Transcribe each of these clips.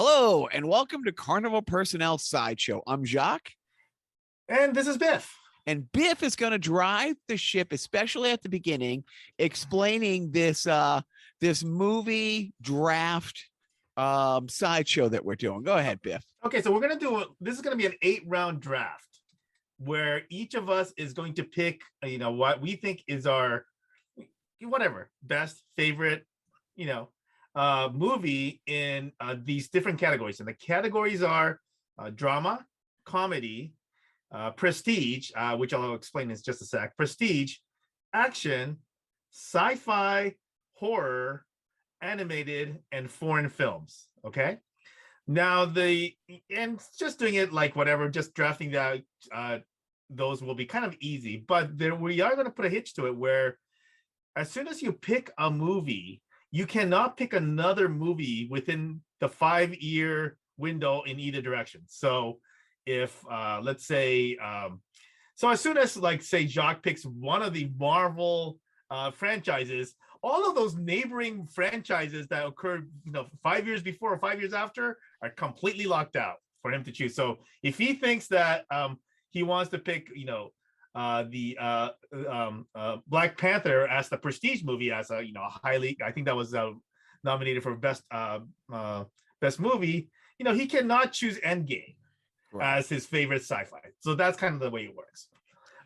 Hello, and welcome to Carnival Personnel Sideshow. I'm Jacques. And this is Biff. And Biff is going to drive the ship, especially at the beginning, explaining this movie draft sideshow that we're doing. Go ahead, Biff. Okay, so this is gonna be an 8-round draft where each of us is going to pick, what we think is our best favorite, movie in these different categories. And the categories are drama, comedy, prestige, which I'll explain in just a sec, prestige, action, sci-fi, horror, animated, and foreign films. Okay. Now just doing it like whatever, just drafting that, those will be kind of easy, but we are going to put a hitch to it where as soon as you pick a movie, you cannot pick another movie within the 5-year window in either direction. So if let's say, so as soon as say Jacques picks one of the Marvel franchises, all of those neighboring franchises that occurred 5 years before or 5 years after are completely locked out for him to choose. So if he thinks that he wants to pick the Black Panther as the prestige movie, as a highly, I think that was nominated for best movie, he cannot choose Endgame as his favorite sci-fi. So that's kind of the way it works.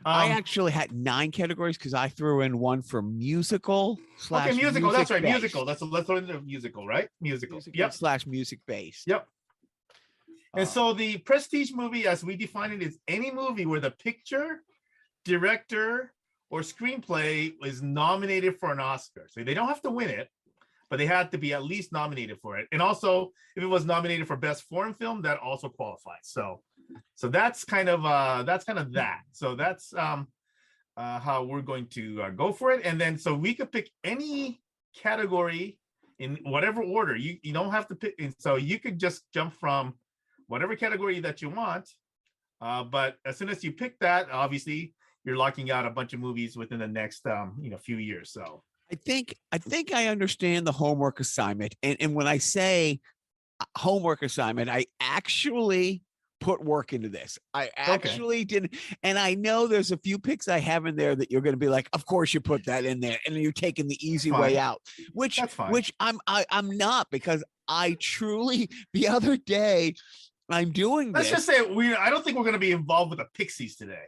I actually had 9 categories because I threw in one for musical / okay, musical. That's right, based. musical. Let's learn the musical, right? Musical. Yep. / music based. Yep. And so the prestige movie, as we define it, is any movie where the picture, director, or screenplay is nominated for an Oscar. So they don't have to win it, but they had to be at least nominated for it. And also, if it was nominated for best foreign film, that also qualifies. So that's kind of that. So that's how we're going to go for it. And then so we could pick any category in whatever order. You don't have to pick. And so you could just jump from whatever category that you want. But as soon as you pick that, obviously you're locking out a bunch of movies within the next few years. So I think I understand the homework assignment. And when I say homework assignment, I actually put work into this. I actually didn't. And I know there's a few picks I have in there that you're going to be like, of course you put that in there. And you're taking the easy way out, which I'm not, because I truly, the other day, I'm doing Let's this. just say I don't think we're going to be involved with the Pixies today.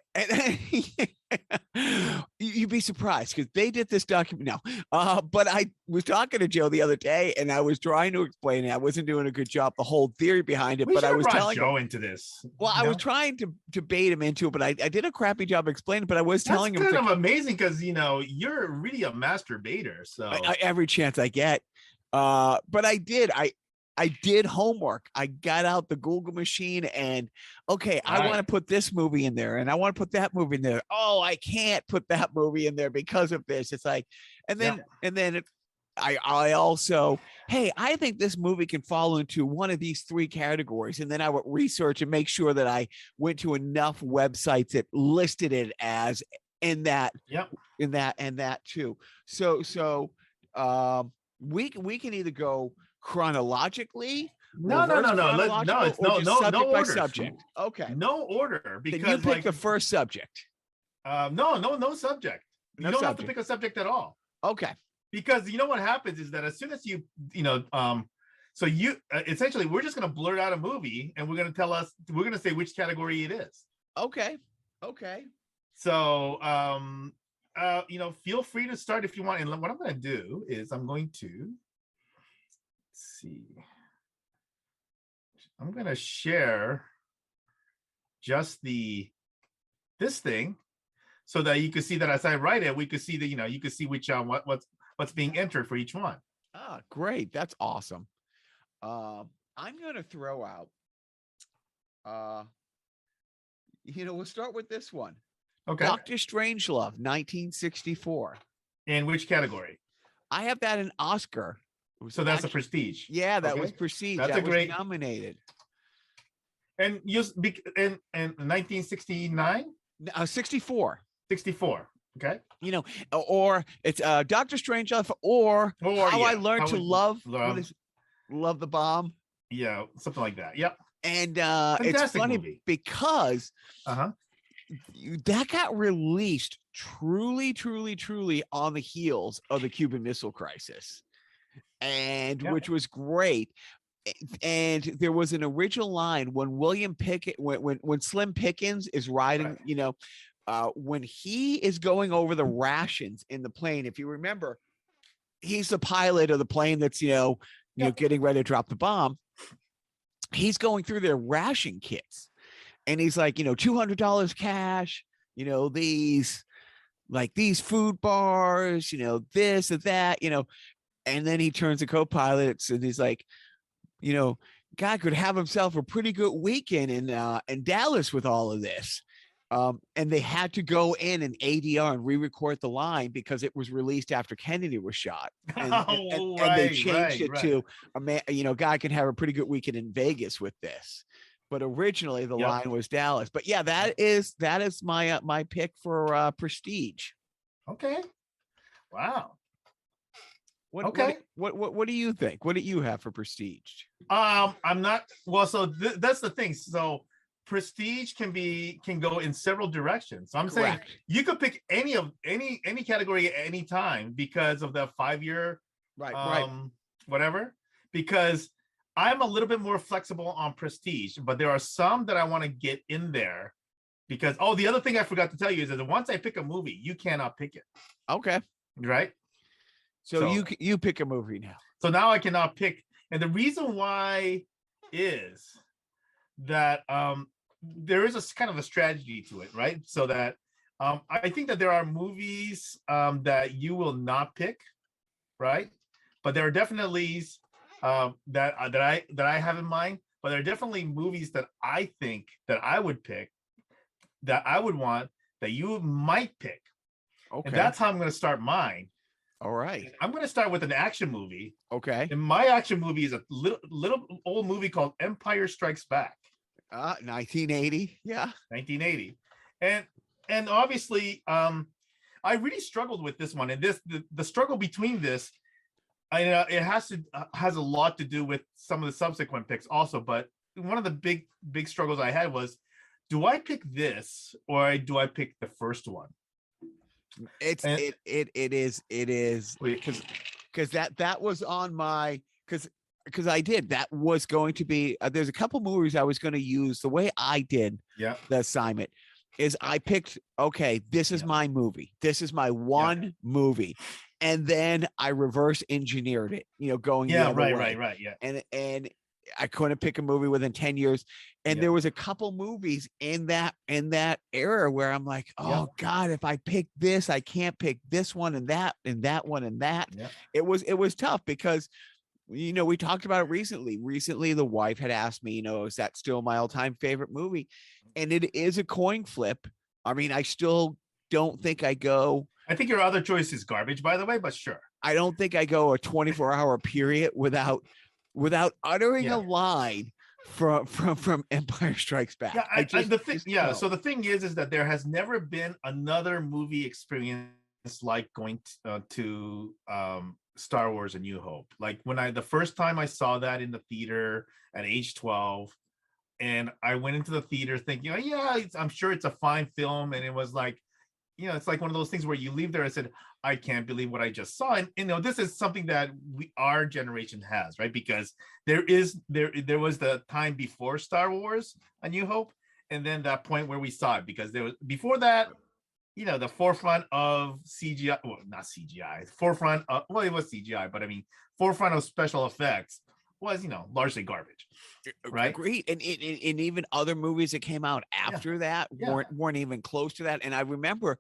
You'd be surprised because they did this document. No, but I was talking to Joe the other day, and I was trying to explain it. I wasn't doing a good job, the whole theory behind it. But I was telling Joe into this. Well, I was trying to bait him into it, but I did a crappy job explaining. But I was telling him, it's kind of amazing because you're really a master baiter. So every chance I get, but I did homework. I got out the Google machine and I want to put this movie in there and I want to put that movie in there. Oh, I can't put that movie in there because of this. It's like, and then I also, hey, I think this movie can fall into one of these 3 categories. And then I would research and make sure that I went to enough websites that listed it as in that too. So we can either go chronologically. No. It's no subject by order. Subject. Okay. No order, because then you pick the first subject. No subject. You don't have to pick a subject at all. Okay. Because what happens is that as soon as so you essentially we're just going to blurt out a movie and we're going to say which category it is. Okay. So feel free to start if you want. And what I'm going to do is I'm going to I'm going to share just this thing so that you can see that as I write it, we could see that you can see which what's being entered for each one. Ah, great. That's awesome. I'm going to throw out we'll start with this one. Okay. Dr. Strangelove, 1964. In which category? I have that in Oscar. So that's a prestige. Yeah, that was prestige. That's a great nominated. And in 1969? 64. 64. Okay. Or it's Dr. Strangelove or How I Learned to Love. Love. What is Love the Bomb? Yeah, something like that. Yep. And it's Fantastic funny movie. because Uh-huh. that got released truly on the heels of the Cuban Missile Crisis, and Yep. which was great. And there was an original line when William Pickett, when Slim Pickens is riding, Right. you know, when he is going over the rations in the plane. If you remember, he's the pilot of the plane that's Yep. getting ready to drop the bomb. He's going through their ration kits, and he's like, $200 cash, these like these food bars, this or that, and then he turns to co-pilots and he's like, you know, guy could have himself a pretty good weekend in Dallas with all of this. And they had to go in and ADR and re-record the line because it was released after Kennedy was shot, and they changed it to a man, guy can have a pretty good weekend in Vegas with this. But originally the line was Dallas. But yeah, that is my my pick for Prestige. Okay. Wow. What do you think? What do you have for Prestige? I'm not well. So that's the thing. So Prestige can go in several directions. So I'm saying you could pick any category at any time because of the 5-year whatever. Because I'm a little bit more flexible on Prestige, but there are some that I want to get in there because the other thing I forgot to tell you is that once I pick a movie, you cannot pick it. Okay. Right. So you pick a movie now. So now I cannot pick, and the reason why is that there is a kind of a strategy to it, right? So that I think that there are movies that you will not pick, right? But there are definitely that I have in mind. But there are definitely movies that I think that I would pick, that I would want, that you might pick. Okay. And that's how I'm going to start mine. All right. I'm going to start with an action movie. Okay. And my action movie is a little old movie called Empire Strikes Back. 1980. Yeah. 1980. And obviously, I really struggled with this one. And the struggle between this, it has a lot to do with some of the subsequent picks also. But one of the big struggles I had was, do I pick this or do I pick the first one? It is because that was on my because I did that was going to be there's a couple movies I was going to use. The way I did the assignment is I picked, okay, this is my movie, this is my one movie, and then I reverse engineered it, going the other way. Right and I couldn't pick a movie within 10 years. And there was a couple movies in that era where I'm like, oh God, if I pick this, I can't pick this one and that one and that. It was tough because, we talked about it recently. Recently, the wife had asked me, is that still my all-time favorite movie? And it is a coin flip. I mean, I still don't think I go. I think your other choice is garbage, by the way, but sure. I don't think I go a 24-hour period without uttering a line from Empire Strikes Back. So the thing is that there has never been another movie experience like going to Star Wars: A New Hope. Like the first time I saw that in the theater at age 12, and I went into the theater thinking, I'm sure it's a fine film, and it was like, it's like one of those things where you leave there and said, I can't believe what I just saw. And this is something that our generation has, right? Because there was the time before Star Wars: A New Hope, and then that point where we saw it, because there was before that, the forefront of CGI, well, not CGI, forefront of, well, it was CGI, but I mean, forefront of special effects was, largely garbage, right? Great. And even other movies that came out after that weren't even close to that. And I remember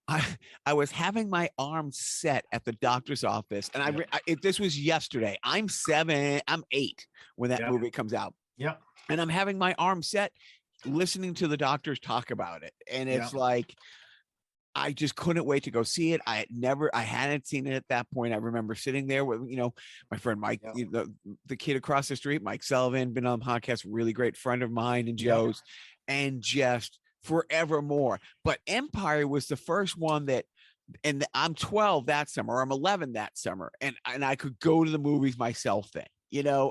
I was having my arm set at the doctor's office, and this was yesterday. I'm 8 when that movie comes out. Yeah. And I'm having my arm set, listening to the doctors talk about it. And it's like, I just couldn't wait to go see it. I hadn't seen it at that point. I remember sitting there with, my friend Mike, the kid across the street, Mike Sullivan, been on the podcast, really great friend of mine and Joe's, and just forevermore. But Empire was the first one that, and I'm 12 that summer, or I'm 11 that summer, and I could go to the movies myself then,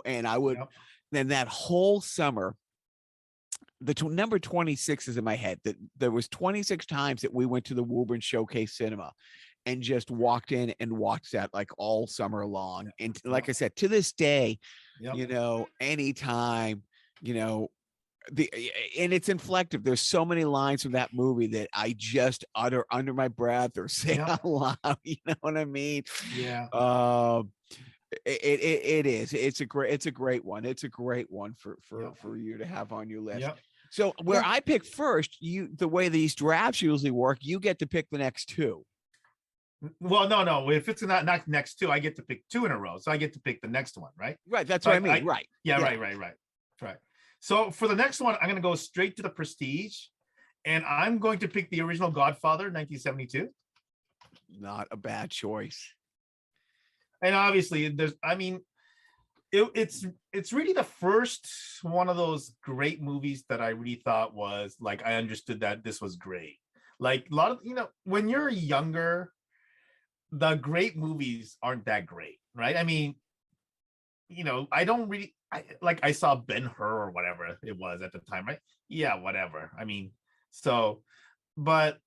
and I would, then that whole summer, the number 26 is in my head, that there was 26 times that we went to the Woburn Showcase Cinema and just walked in and watched that like all summer long. And like I said, to this day, you know, anytime, you know, and it's inflective. There's so many lines from that movie that I just utter under my breath or say out loud. You know what I mean? Yeah. It is. It's a great one. It's a great one for you to have on your list. So where I pick first, the way these drafts usually work, you get to pick the next two. Well, no. If it's not next two, I get to pick two in a row. So I get to pick the next one, right? Right. That's what I mean. Right. Yeah. Right. So for the next one, I'm going to go straight to the Prestige, and I'm going to pick the original Godfather, 1972. Not a bad choice. And obviously, it's really the first one of those great movies that I really thought was like, I understood that this was great. Like a lot of, when you're younger, the great movies aren't that great, right? I mean, I don't really, I saw Ben-Hur or whatever it was at the time, right? Yeah, whatever. I mean, but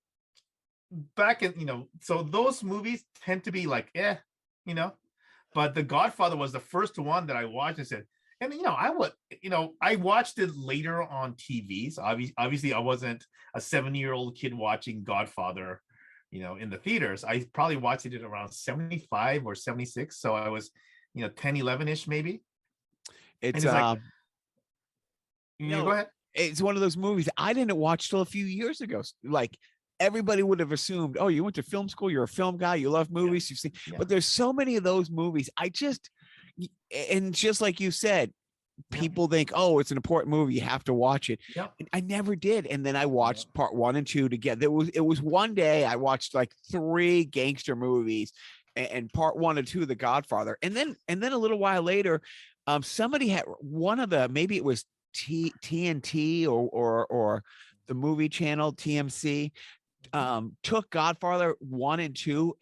back in, so those movies tend to be like, but The Godfather was the first one that I watched and said, and I watched it later on TV. So obviously I wasn't a 7-year-old kid watching Godfather, in the theaters. I probably watched it at around 75 or 76. So I was, 10, 11-ish maybe. It's go ahead. It's one of those movies I didn't watch till a few years ago. Like everybody would have assumed, oh, you went to film school, you're a film guy, you love movies, you've seen, but there's so many of those movies. And just like you said, people think, oh, it's an important movie, you have to watch it. I never did. And then I watched part 1 and 2 together. It was one day I watched like 3 gangster movies and part 1 and 2 of The Godfather. And then a little while later, somebody had one of the, maybe it was TNT or the movie channel TMC, took Godfather 1 and 2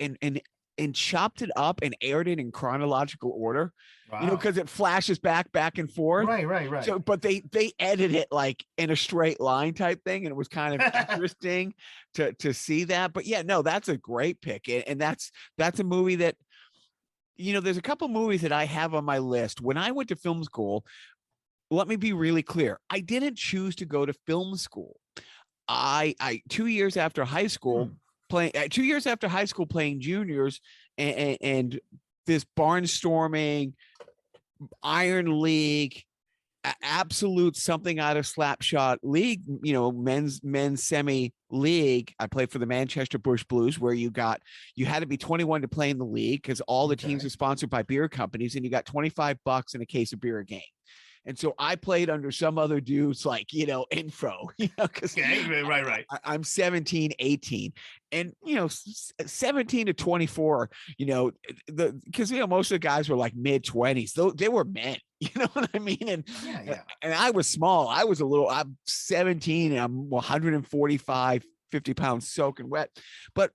and chopped it up and aired it in chronological order. Wow. Because it flashes back and forth. Right. So, but they edit it like in a straight line type thing, and it was kind of interesting to see that. But yeah, no, that's a great pick, and that's a movie that, there's a couple movies that I have on my list. When I went to film school, let me be really clear, I didn't choose to go to film school. I 2 years after high school playing juniors and this barnstorming Iron League, absolute something out of Slapshot league, men's semi league. I played for the Manchester Bush Blues, where you had to be 21 to play in the league because all the teams are sponsored by beer companies, and you got $25 and a case of beer a game. And so I played under some other dudes like, info, because right. I'm 17, 18 and, 17 to 24, because, most of the guys were like mid 20s, though they were men, you know what I mean? And, and I was small. I'm 17 and I'm 145, 50 pounds soaking wet. But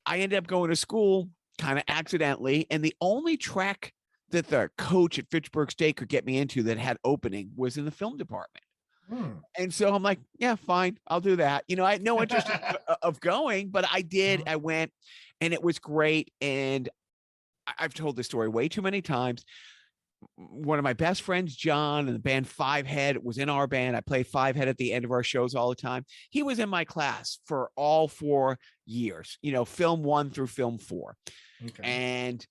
I ended up going to school kind of accidentally. And the only track that the coach at Fitchburg State could get me into that had opening was in the film department. And so I'm like, yeah, fine, I'll do that. I had no interest of going, but I did. I went, and it was great. And I've told this story way too many times. One of my best friends, John, and the band Five Head was in our band. I play Five Head at the end of our shows all the time. He was in my class for all 4 years, film 1 through film 4. And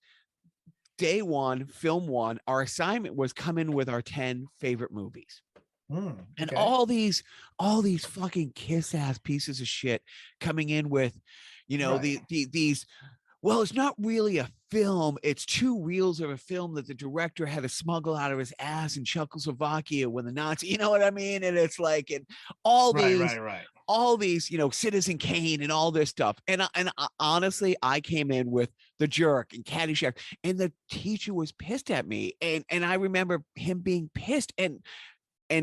day 1, film 1, our assignment was come in with our 10 favorite movies. And all these fucking kiss ass pieces of shit coming in with, these, well, it's not really a film. It's 2 reels of a film that the director had to smuggle out of his ass in Czechoslovakia when the Nazi, you know what I mean? And it's like, and all these, Citizen Kane and all this stuff. And honestly, I came in with The Jerk and Caddyshack, and the teacher was pissed at me. And I remember him being pissed, and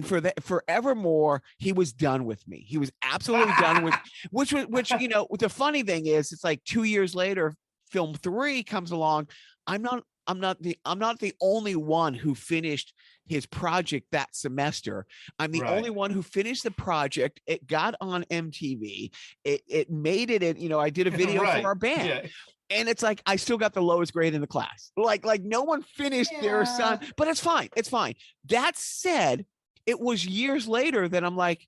for that forevermore, he was done with me. He was absolutely done with, which the funny thing is, it's like 2 years later, film 3 comes along. I'm not the only one who finished his project that semester. I'm the only one who finished the project. It got on MTV. It made it in, you know, I did a video for our band. Yeah. And it's like, I still got the lowest grade in the class. Like no one finished their assignment, but it's fine. It's fine. That said, it was years later that I'm like,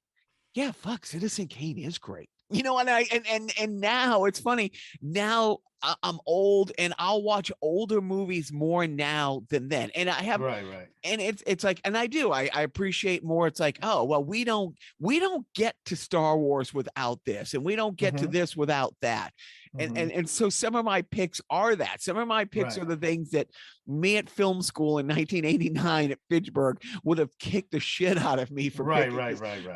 yeah, fuck, Citizen Kane is great. You know, and now it's funny. Now I'm old and I'll watch older movies more now than then. And I have right. And it's like, and I appreciate more. It's like, oh, well, we don't get to Star Wars without this, and we don't get to this without that. And so some of my picks are that. Some of my picks are the things that me at film school in 1989 at Fitchburg would have kicked the shit out of me for right.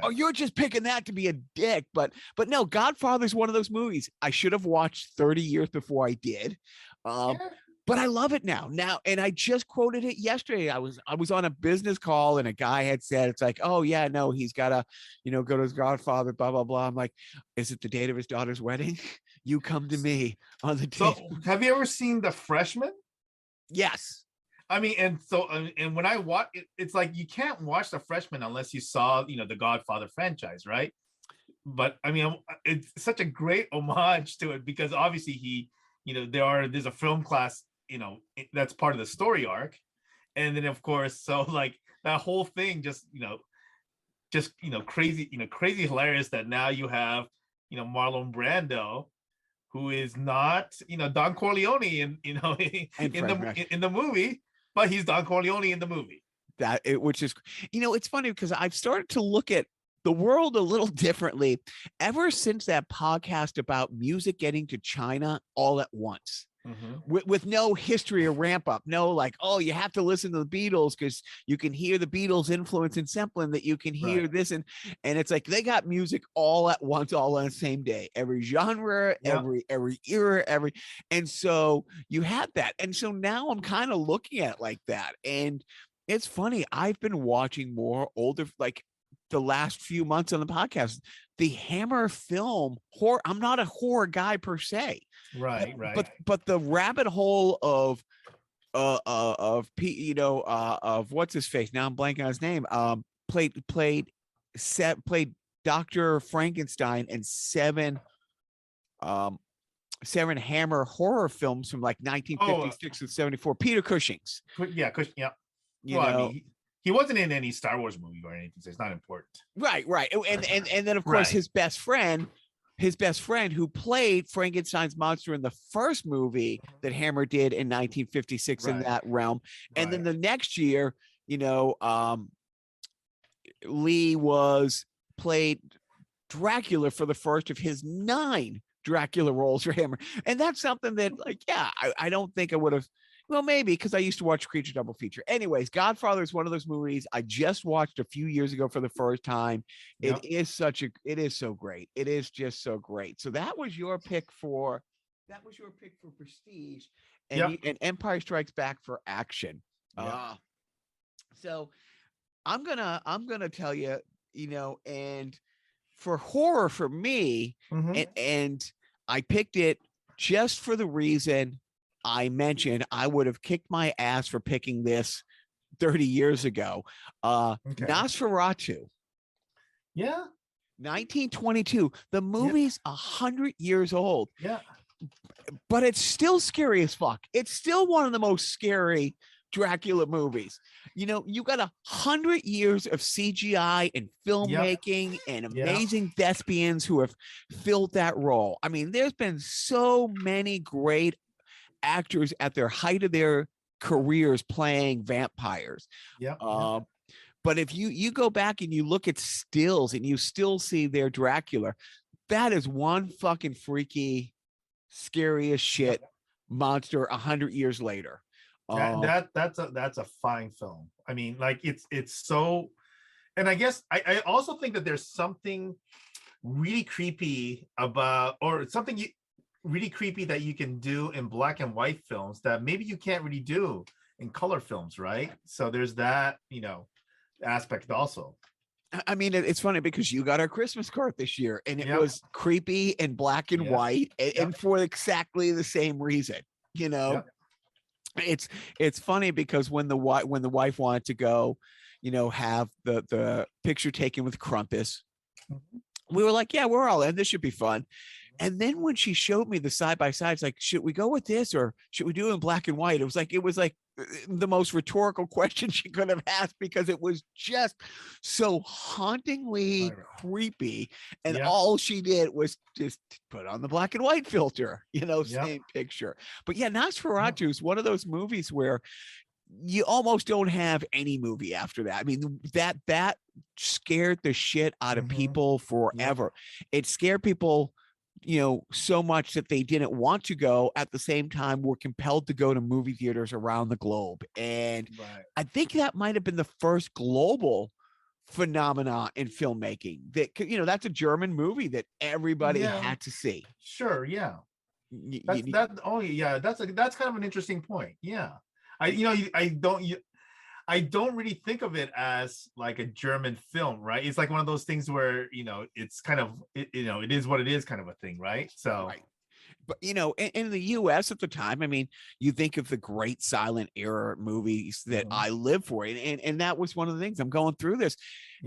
Oh, you're just picking that to be a dick. But no, Godfather's one of those movies I should have watched 30 years before I did. But I love it now. And I just quoted it yesterday. I was on a business call and a guy had said, it's like, oh yeah, no, he's got to, you know, go to his Godfather, blah, blah, blah. I'm like, is it the date of his daughter's wedding? You come to me on the date. So have you ever seen The Freshman? Yes. I mean, and when I watch it, it's like, you can't watch The Freshman unless you saw, you know, the Godfather franchise, right? But I mean, it's such a great homage to it because obviously he, you know, there's a film class, you know, that's part of the story arc. And then of course, so like that whole thing just crazy hilarious that now you have, you know, Marlon Brando, who is not, you know, Don Corleone in the movie, but he's Don Corleone in the movie. Which is, you know, it's funny because I've started to look at the world a little differently ever since that podcast about music getting to China all at once. With no history or ramp up, no like, oh, you have to listen to the Beatles because you can hear the Beatles influence in sampling, that you can hear this, and it's like they got music all at once, all on the same day, every genre, every era, and so you had that, and so now I'm kind of looking at it like that, and it's funny. I've been watching more older, like the last few months on the podcast, the Hammer film horror. I'm not a horror guy per se, right. But the rabbit hole of what's his face? Now I'm blanking on his name. Played Dr. Frankenstein and seven Hammer horror films from like 1956 and 74. Peter Cushing's. Yeah, You know, I mean, he wasn't in any Star Wars movie or anything, so it's not important. Right. And then of course his best friend who played Frankenstein's monster in the first movie that Hammer did in 1956 in that realm. And then the next year, you know, Lee played Dracula for the first of his 9 Dracula roles for Hammer. And that's something that, like, yeah, I don't think I would have. Well, maybe because I used to watch Creature double feature. Anyways, Godfather is one of those movies I just watched a few years ago for the first time. It is so great. It is just so great. So that was your pick for Prestige, and Empire Strikes Back for action. So I'm gonna tell you, you know, and for horror for me, and I picked it just for the reason I mentioned I would have kicked my ass for picking this 30 years ago. Nosferatu. Yeah. 1922. The movie's 100 years old. Yeah. But it's still scary as fuck. It's still one of the most scary Dracula movies. You know, you got 100 years of CGI and filmmaking and amazing thespians who have filled that role. I mean, there's been so many great actors at their height of their careers playing vampires. But if you go back and you look at stills and you still see their Dracula, that is one fucking freaky, scary as shit monster 100 years later. That's a fine film. I mean, like it's so, and I guess I also think that there's something really creepy about, or something really creepy that you can do in black and white films that maybe you can't really do in color films, right? So there's that, you know, aspect also. I mean, it's funny because you got our Christmas card this year and it was creepy and black and white and for exactly the same reason, you know? it's funny because when the wife wanted to go, have the picture taken with Krampus, we were like, yeah, we're all in. This should be fun. And then when she showed me the side by sides, like, should we go with this or should we do it in black and white? It was like the most rhetorical question she could have asked because it was just so hauntingly creepy. And all she did was just put on the black and white filter, same picture. But yeah, Nosferatu is one of those movies where you almost don't have any movie after that. I mean, that scared the shit out of people forever. It scared people so much that they didn't want to go, at the same time were compelled to go to movie theaters around the globe. And I think that might have been the first global phenomena in filmmaking that, that's a German movie that everybody had to see. Sure. Yeah. That's kind of an interesting point. Yeah. I don't really think of it as like a German film, right? It's like one of those things where, it's kind of, it is what it is kind of a thing, right? So, right. But, in the US at the time, I mean, you think of the great silent era movies that I live for. And that was one of the things. I'm going through this.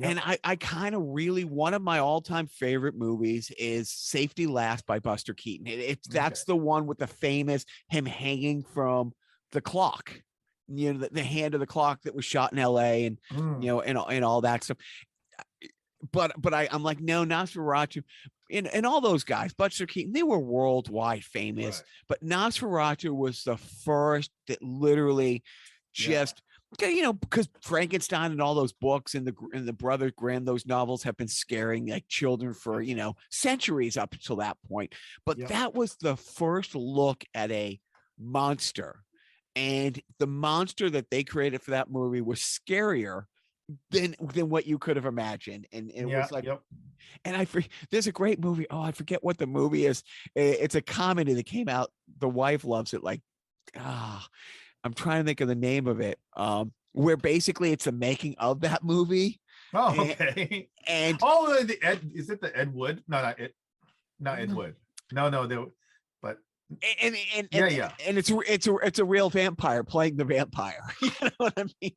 And I kind of really, one of my all-time favorite movies is Safety Last by Buster Keaton. That's the one with the famous him hanging from the clock, the hand of the clock that was shot in LA and, and all that stuff. But I'm like, no, Nosferatu and all those guys, Buster Keaton, they were worldwide famous, but Nosferatu was the first that literally just, because Frankenstein and all those books and the Brother Grimm, those novels have been scaring like children for, centuries up until that point. But that was the first look at a monster. And the monster that they created for that movie was scarier than what you could have imagined. And it was like, and there's a great movie. Oh, I forget what the movie is. It's a comedy that came out. The wife loves it. Like, I'm trying to think of the name of it. Where basically it's the making of that movie. Oh, okay. And is it the Ed Wood? No, not Ed Wood. No, but and it's a real vampire playing the vampire. You know what I mean?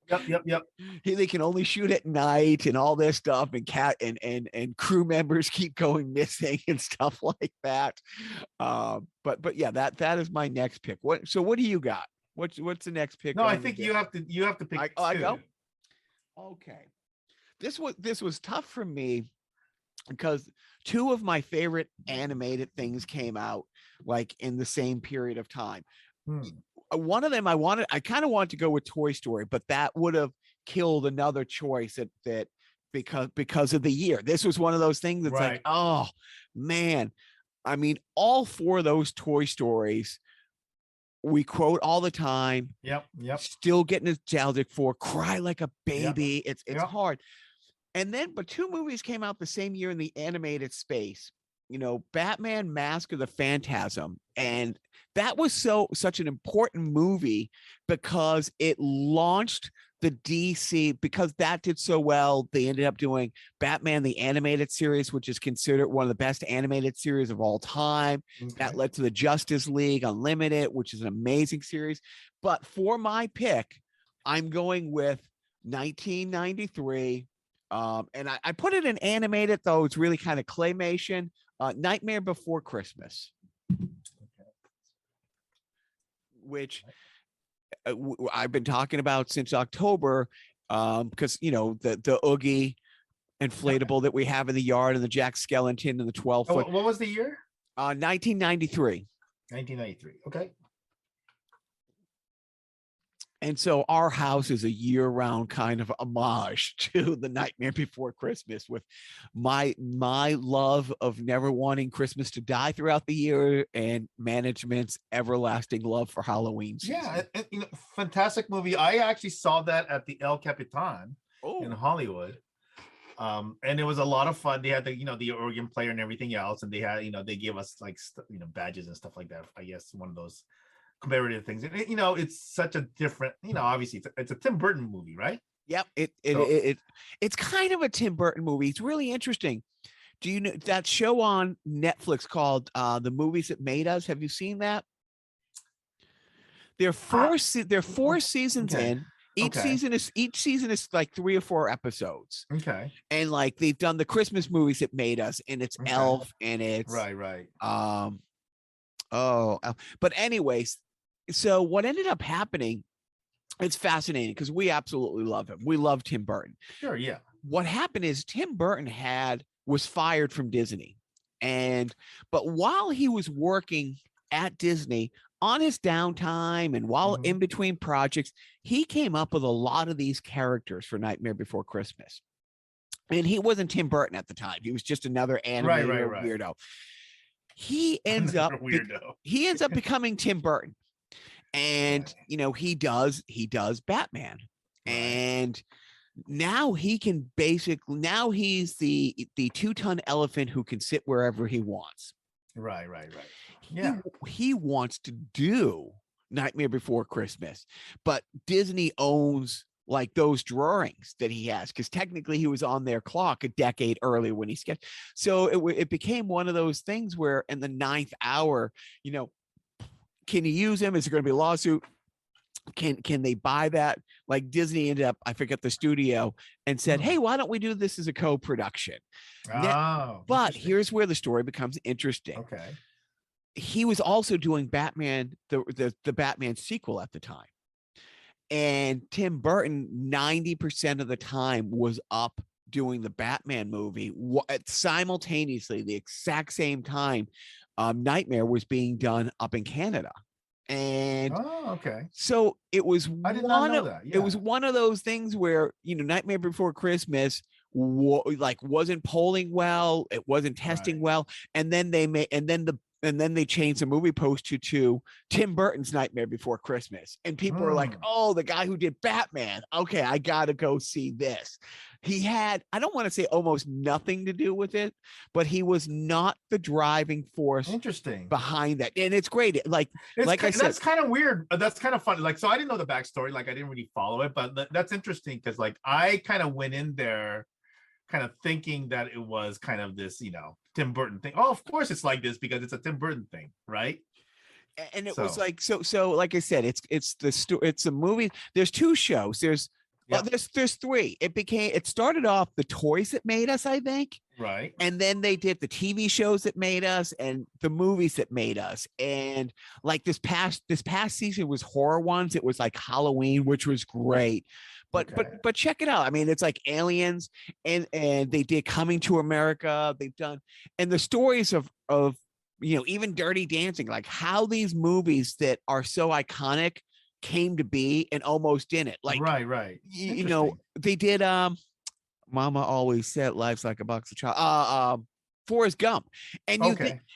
Yep. They can only shoot at night and all this stuff, and and crew members keep going missing and stuff like that. But yeah, that is my next pick. What do you got? What's the next pick? No, I think you have to pick. I go. Okay. This was tough for me because two of my favorite animated things came out like in the same period of time. One of them I kind of wanted to go with Toy Story, but that would have killed another choice that because of the year. This was one of those things that's like, oh man. I mean, all four of those Toy Stories we quote all the time. Yep. Still getting nostalgic for, cry like a baby. It's hard. And then, but two movies came out the same year in the animated space, Batman Mask of the Phantasm. And that was such an important movie because it launched the DC, because that did so well. They ended up doing Batman, the animated series, which is considered one of the best animated series of all time. Okay. That led to the Justice League Unlimited, which is an amazing series. But for my pick, I'm going with 1993. And I put it in animated, though it's really kind of claymation. Nightmare Before Christmas, which I've been talking about since October, because the Oogie inflatable that we have in the yard and the Jack Skellington and the 12-foot. What was the year? 1993. 1993. Okay. And so our house is a year-round kind of homage to the Nightmare Before Christmas, with my love of never wanting Christmas to die throughout the year and management's everlasting love for Halloween season. Yeah, fantastic movie. I actually saw that at the El Capitan in Hollywood. And it was a lot of fun. They had the organ player and everything else, and they had they gave us like badges and stuff like that. I guess one of those commemorative things. And it's such a different, obviously it's a Tim Burton movie, right? Yep. It's kind of a Tim Burton movie. It's really interesting. Do you know that show on Netflix called The Movies That Made Us? Have you seen that? they're four seasons Okay. in. Each Okay. season is like 3 or 4 episodes. Okay. And like they've done the Christmas movies it made us, and it's Okay. Elf, and it's Right. but anyways, so what ended up happening, it's fascinating because we absolutely love him. We love Tim Burton. Sure. Yeah. What happened is Tim Burton was fired from Disney. But while he was working at Disney on his downtime and while in between projects, he came up with a lot of these characters for Nightmare Before Christmas. And he wasn't Tim Burton at the time. He was just another animator weirdo. He ends up becoming Tim Burton. And he does Batman. Right. And now he can he's the 2-ton elephant who can sit wherever he wants. Right. Yeah. He wants to do Nightmare Before Christmas, but Disney owns like those drawings that he has, because technically he was on their clock a decade earlier when he sketched. So it became one of those things where in the 9th hour, can you use him? Is there going to be a lawsuit? Can they buy that? Like Disney ended up, I forget the studio, and said, hey, why don't we do this as a co-production? But here's where the story becomes interesting. Okay. He was also doing Batman, the Batman sequel at the time. And Tim Burton, 90% of the time, was up doing the Batman movie simultaneously, the exact same time Nightmare was being done up in Canada. And so it was it was one of those things where Nightmare Before Christmas wasn't polling well, it wasn't testing well, and then they changed the movie poster to Tim Burton's Nightmare Before Christmas. And people are like, oh, the guy who did Batman. Okay, I got to go see this. He had, I don't want to say almost nothing to do with it, but he was not the driving force behind that. And it's great. I said, that's kind of weird. That's kind of funny. So I didn't know the backstory. I didn't really follow it, but that's interesting because I kind of went in there kind of thinking that it was kind of this, Tim Burton thing. Oh, of course it's like this because it's a Tim Burton thing, right? And it was like so like I said, it's a movie. There's 2 shows. There's 3. It started off the toys that made us, I think. Right. And then they did the TV shows that made us and the movies that made us. And like this past season was horror ones. It was like Halloween, which was great. But check it out. I mean, it's like Aliens, and they did Coming to America. They've done, and the stories of even Dirty Dancing, like how these movies that are so iconic came to be and almost in it. Like right. They did Mama always said life's like a box of chocolate. Forrest Gump. And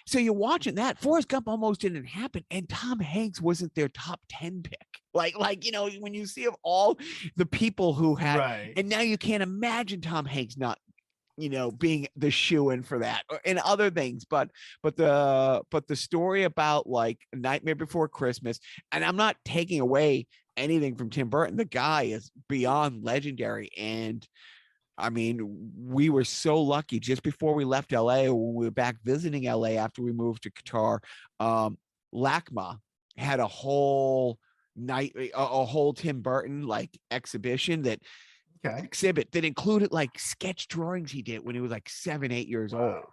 so you're watching that. Forrest Gump almost didn't happen, and Tom Hanks wasn't their top 10 pick. When you see of all the people who had, and now you can't imagine Tom Hanks not, being the shoe-in for that and other things. But the story about like Nightmare Before Christmas, and I'm not taking away anything from Tim Burton. The guy is beyond legendary. And I mean, we were so lucky just before we left LA, when we were back visiting LA after we moved to Qatar. LACMA had a whole Tim Burton exhibition exhibit that included sketch drawings he did when he was 7-8 years old.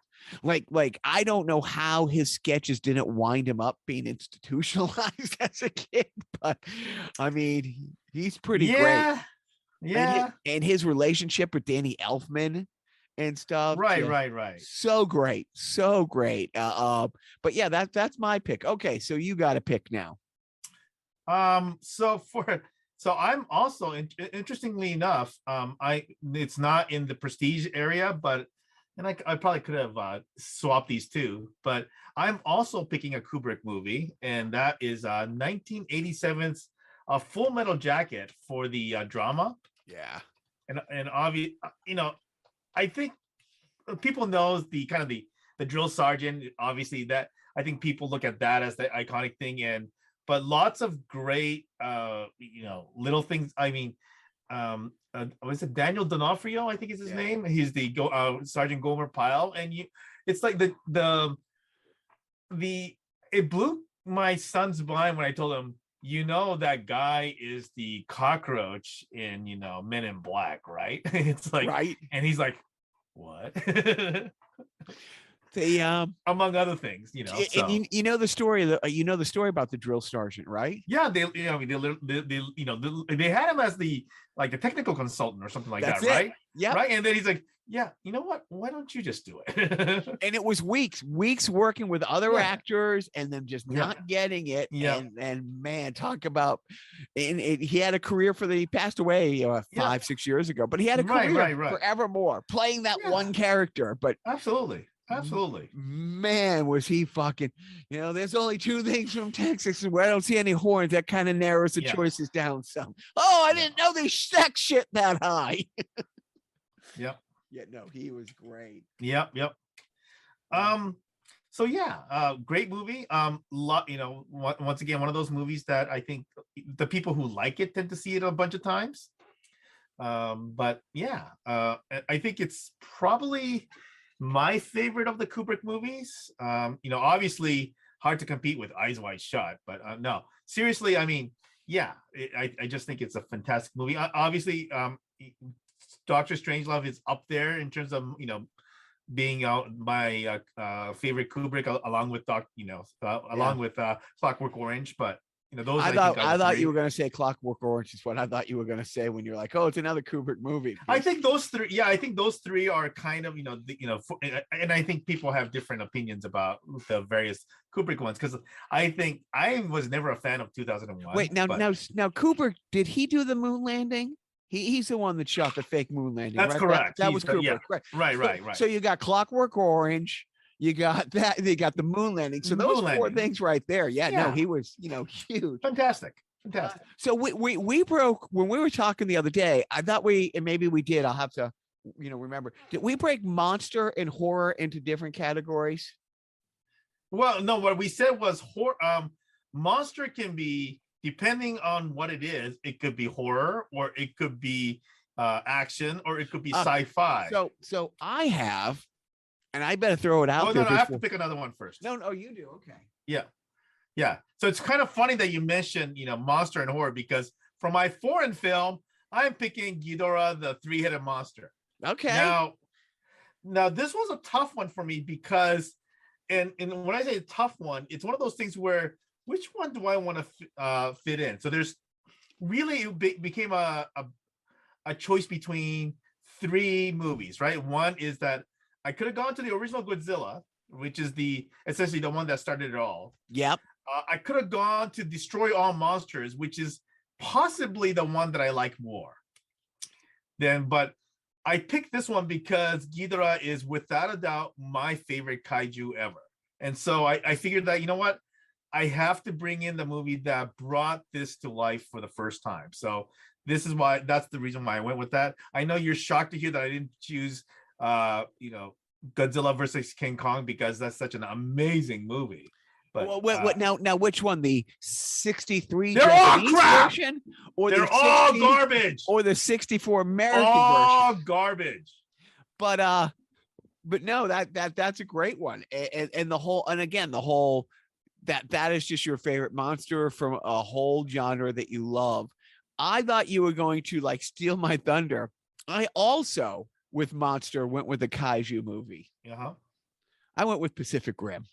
I don't know how his sketches didn't wind him up being institutionalized as a kid, but I mean, he's pretty great. Yeah. And his relationship with Danny Elfman and stuff. Right. So great. But yeah, that's my pick. Okay, so you got a pick now. So I'm also interestingly enough, it's not in the prestige area, but I probably could have swapped these two, but I'm also picking a Kubrick movie, and that is 1987's Full Metal Jacket for the drama. Yeah. And obvious, I think people knows the kind of the drill sergeant. Obviously, that I think people look at that as the iconic thing, but lots of great little things. I mean, was it Daniel D'Onofrio? I think is his name. He's the Sergeant Gomer Pyle, and it's like it blew my son's mind when I told him, that guy is the cockroach in, Men in Black, right? It's like, right. and he's like, what? They Among other things, and you know the story the story about the drill sergeant, right? Yeah, they had him as the technical consultant or something like That's that, it. right? Yeah. Right. And then he's like, yeah, you know what? Why don't you just do it? And it was weeks working with other actors and them just not getting it. Yeah. And man, talk about, and he had a career he passed away 5-6 years ago, but he had a career forevermore playing that one character. But absolutely. Man, was he fucking, there's only two things from Texas where I don't see any horns. That kind of narrows the choices down some. Oh, I didn't know they stack shit that high. Yep. Yeah, no, he was great. Yep. So yeah, great movie. Once again, one of those movies that I think the people who like it tend to see it a bunch of times. But yeah, I think it's probably my favorite of the Kubrick movies. Obviously hard to compete with Eyes Wide Shut, but no, seriously, I mean, yeah, I just think it's a fantastic movie. Obviously, Doctor Strangelove is up there in terms of being my favorite Kubrick, along with Clockwork Orange. But those I thought you were going to say Clockwork Orange is what I thought you were going to say when you're like, oh, it's another Kubrick movie. I think those three. Yeah, I think those three are kind of and I think people have different opinions about the various Kubrick ones, because I think I was never a fan of 2001. Wait, now Kubrick, did he do the moon landing? He's the one that shot the fake moon landing. That's right? correct. That was Kubrick. Yeah. Right. So you got Clockwork Orange. You got that. They got the moon landing. So those four things right there. Yeah. No, he was, huge. Fantastic. So we broke when we were talking the other day. I thought maybe we did. I'll have to, remember. Did we break monster and horror into different categories? Well, no. What we said was horror. Monster can be, depending on what it is. It could be horror, or it could be action, or it could be sci-fi. So I have. And I better throw it out there. No, I have to pick another one first. No, you do. Okay. Yeah. So it's kind of funny that you mentioned, monster and horror, because for my foreign film, I'm picking Ghidorah, the three-headed monster. Okay. Now this was a tough one for me, because, and when I say a tough one, it's one of those things where, which one do I want to fit in? So there's really, it became a choice between three movies, right? One is that I could have gone to the original Godzilla, which is essentially the one that started it all. Yep. I could have gone to Destroy All Monsters, which is possibly the one that I like more. But I picked this one because Ghidorah is without a doubt my favorite kaiju ever. And so I figured that, you know what? I have to bring in the movie that brought this to life for the first time. So that's the reason why I went with that. I know you're shocked to hear that I didn't choose Godzilla versus King Kong, because that's such an amazing movie. But what now which one, the 63 they're Japanese all crap version, or they're all garbage, or the 64 American all version? Garbage. But no, that's a great one. And the whole that is just your favorite monster from a whole genre that you love. I thought you were going to steal my thunder. I also, with monster, went with the kaiju movie. I went with Pacific Rim.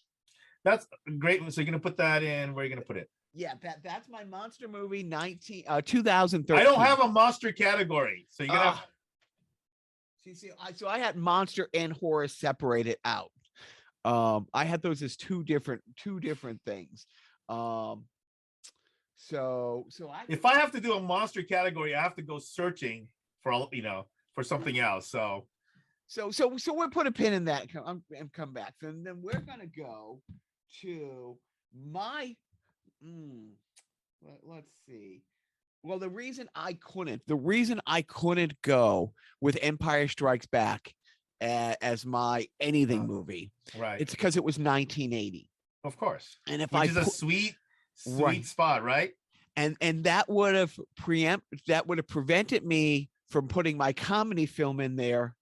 That's great. So you're gonna put that in. Where are you gonna put it? Yeah, that's my monster movie. 2013. I don't have a monster category, so you're gonna. So I had monster and horror separated out. I had those as two different things. If I have to do a monster category, I have to go searching for something else. So we'll put a pin in that and come back. And then we're gonna go to my. Let's see. Well, the reason I couldn't go with Empire Strikes Back as my anything movie, right? It's because it was 1980, of course, and which is a sweet spot, right? And that would have prevented me from putting my comedy film in there,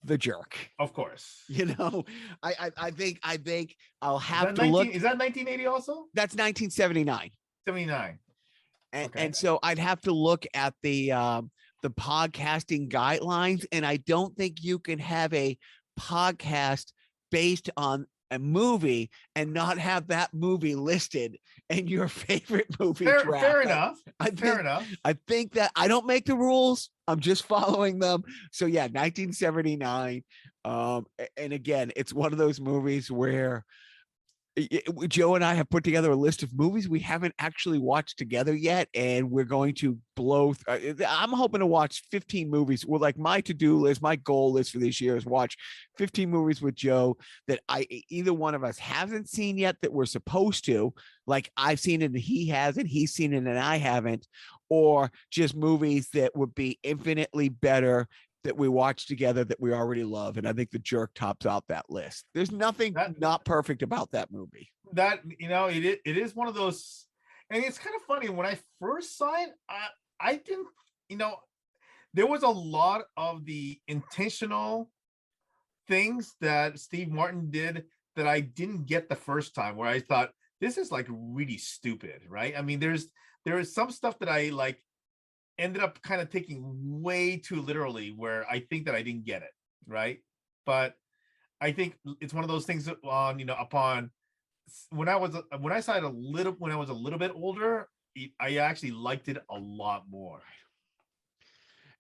The Jerk. Of course. I think I'll have to look. Is that 1980 also? That's 1979. 79. And so I'd have to look at the podcasting guidelines, and I don't think you can have a podcast based on a movie and not have that movie listed in your favorite movie draft. Fair enough. I think that I don't make the rules. I'm just following them. So yeah, 1979. And again, it's one of those movies where Joe and I have put together a list of movies we haven't actually watched together yet, and we're going to blow. I'm hoping to watch 15 movies. Well, like my to-do list, my goal list for this year is watch 15 movies with Joe that either one of us hasn't seen yet that we're supposed to, like I've seen it and he hasn't, he's seen it and I haven't, or just movies that would be infinitely better that we watch together that we already love. And I think The Jerk tops out that list. There's nothing not perfect about that movie. That, it is one of those, and it's kind of funny. When I first saw it, I didn't, there was a lot of the intentional things that Steve Martin did that I didn't get the first time, where I thought, this is like really stupid, right? I mean, there is some stuff that I like ended up kind of taking way too literally, where I think that I didn't get it, right? But I think it's one of those things on, upon when I saw it when I was a little bit older, I actually liked it a lot more.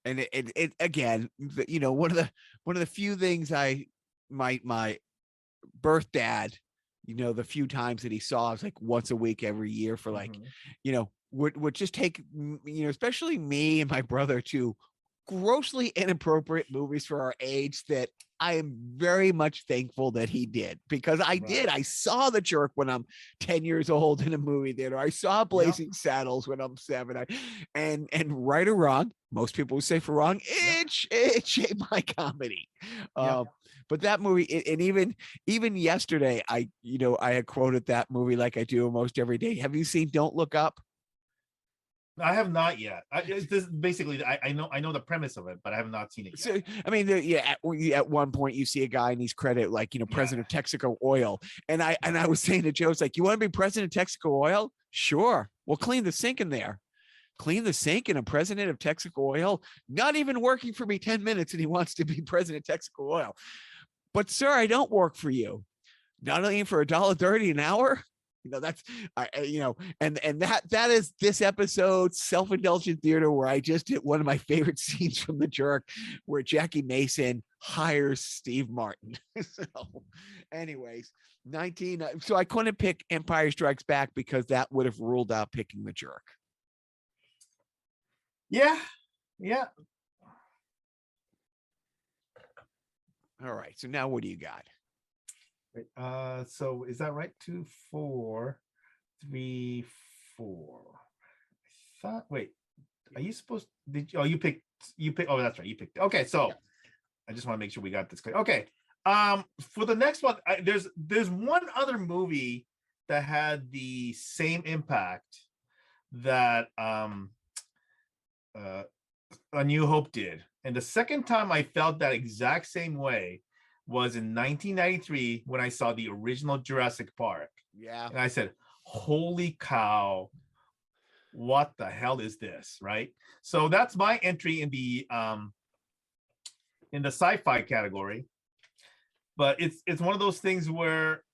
And it again, one of the few things my birth dad, the few times that he saw us like once a week every year for like, would just take, especially me and my brother to grossly inappropriate movies for our age that I am very much thankful that he did, because I did. I saw The Jerk when I'm 10 years old in a movie theater. I saw Blazing Saddles when I'm 7. And right or wrong, most people would say for wrong, it shaped my comedy. But that movie, and even yesterday, I had quoted that movie like I do almost every day. Have you seen Don't Look Up? I have not yet. Basically, I know the premise of it, but I have not seen it yet. So, I mean, at one point you see a guy and he's credited like, president of Texaco Oil. And I was saying to Joe, it's like, you want to be president of Texaco Oil? Sure. Well, clean the sink in there. Clean the sink, and a president of Texaco Oil, not even working for me 10 minutes, and he wants to be president of Texaco Oil. But sir, I don't work for you. Not only for $1.30 an hour. That's and that is this episode's self-indulgent theater, where I just hit one of my favorite scenes from The Jerk, where Jackie Mason hires Steve Martin. So anyways, so I couldn't pick Empire Strikes Back because that would have ruled out picking The Jerk. Yeah. All right, so now what do you got? Wait, so is that right? 2, 4, 3, 4. I thought. Wait, are you supposed? You picked. Oh, that's right. You picked. Okay, so I just want to make sure we got this clear. Okay. For the next one, there's one other movie that had the same impact that A New Hope did, and the second time I felt that exact same way was in 1993 when I saw the original Jurassic Park. Yeah. And I said, holy cow, what the hell is this, right? So that's my entry in the sci-fi category. But it's one of those things where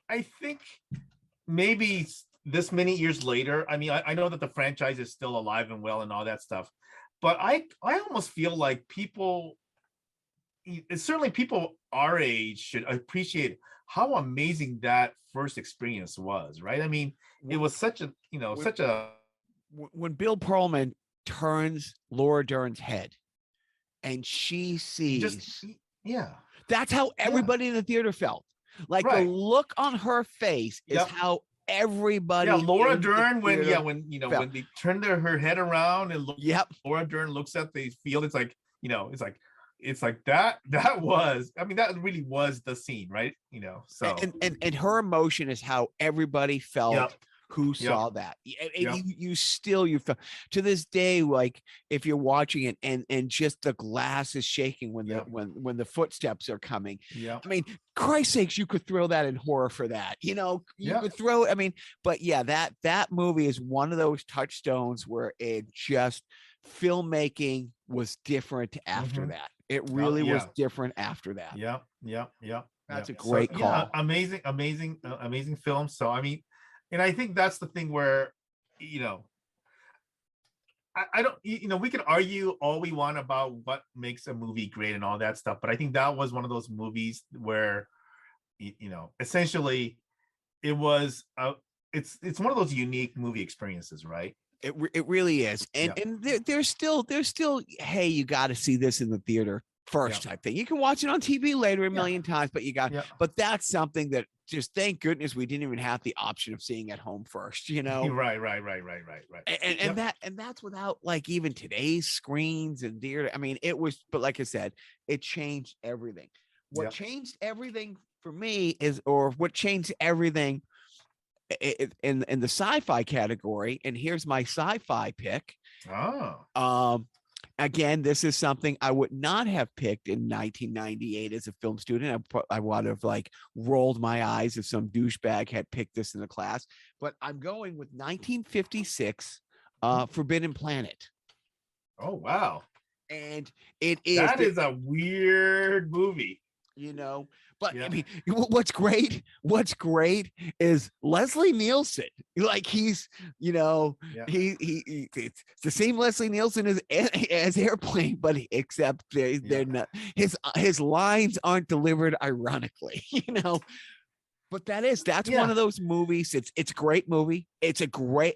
I think maybe this many years later, I mean, I know that the franchise is still alive and well and all that stuff, but I almost feel like certainly people our age should appreciate how amazing that first experience was, right? I mean, it was such a when Bill Pearlman turns Laura Dern's head and she sees, that's how everybody in the theater felt. Like the look on her face is how everybody. Laura Dern, when they turn her head around and look, Laura Dern looks at the field, it's like, it's like that was, I mean, that really was the scene, right? So and her emotion is how everybody felt who Yep. saw that. And Yep. you still, you feel to this day, like if you're watching it and just the glass is shaking when the Yep. when the footsteps are coming. Yep. I mean, Christ's sakes, you could throw that in horror for that. You know, you Yep. could throw, I mean, but yeah, that movie is one of those touchstones where it just filmmaking was different after Mhm. that. It really was Yeah. different after that. Yep. Yep. Yep. That's Yep. a So great yeah, call. amazing, amazing, amazing film. So I mean, and I think that's the thing where, you know, I don't, you know, we can argue all we want about what makes a movie great and all that stuff, but I think that was one of those movies where, you know, essentially it was it's one of those unique movie experiences, right? It really is, and Yeah. and there's still hey, you got to see this in the theater first Yeah. type thing. You can watch it on TV later a Yeah. million times, but you got Yeah. but that's something that just thank goodness we didn't even have the option of seeing at home first, you know. Right. Right. Right. Right. Right. Right. And Yep. that's without like even today's screens and theater. I mean, it was, but like I said, it changed everything. What Yep. changed everything for me is, or what changed everything in the sci-fi category, and here's my sci-fi pick. Oh. Again, this is something I would not have picked in 1998 as a film student. I would have like rolled my eyes if some douchebag had picked this in the class, but I'm going with 1956 Forbidden Planet. Oh wow. And it is That is a weird movie. you know, but Yeah. I mean, what's great is Leslie Nielsen. Like he's, you know, Yeah. it's the same Leslie Nielsen as Airplane, but except they're not, his lines aren't delivered ironically, you know. But that's one Yeah. of those movies. It's a great movie. It's a great.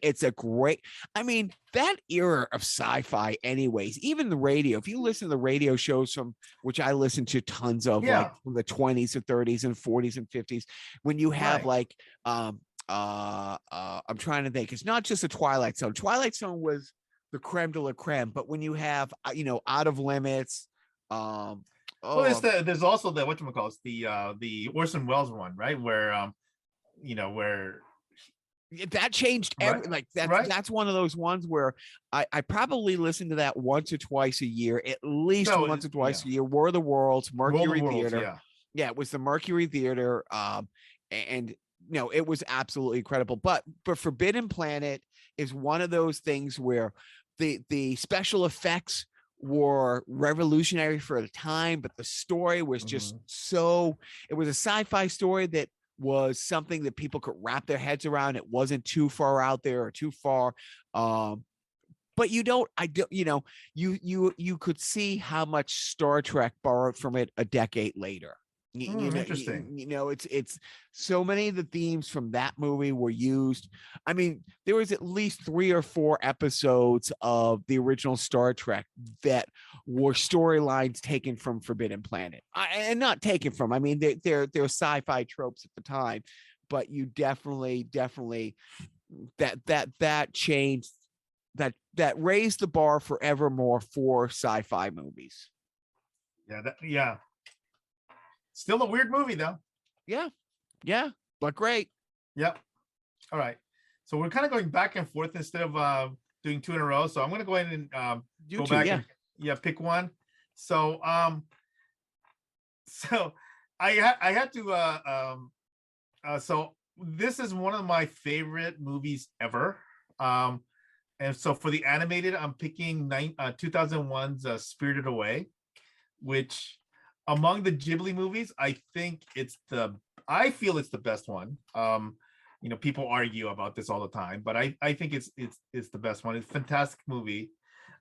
I mean, that era of sci-fi, anyways, even the radio. If you listen to the radio shows from which I listen to tons of, like Yeah. from the 20s and 30s and 40s and 50s, when you have Right. like I'm trying to think, it's not just a Twilight Zone. Twilight Zone was the creme de la creme, but when you have Out of Limits, Well, oh, there's also the whatchamacallit, the Orson Welles one, right? Where you know, where that changed right, like right. that's one of those ones where I probably listen to that once or twice a year, at least No, once or twice a year. War of the Worlds, World of Mercury Worlds, Theater. yeah. Yeah, it was the Mercury Theater. And it was absolutely incredible. But Forbidden Planet is one of those things where the special effects were revolutionary for the time, but the story was just so, it was a sci-fi story that was something that people could wrap their heads around. It wasn't too far out there or too far. But you could see how much Star Trek borrowed from it a decade later. Interesting. It's so many of the themes from that movie were used. I mean, there was at least 3 or 4 episodes of the original Star Trek that were storylines taken from Forbidden Planet, and not taken from. I mean, they're sci-fi tropes at the time, but you definitely that changed, that raised the bar forevermore for sci-fi movies. Yeah. Still a weird movie though. Yeah, but great. Yep. All right. So we're kind of going back and forth instead of doing 2 in a row. So I'm going to go ahead and go back and pick one. So so I had to so this is one of my favorite movies ever. And so for the animated, I'm picking 2001's Spirited Away, which among the Ghibli movies, I feel it's the best one. People argue about this all the time, but I think it's the best one. It's a fantastic movie.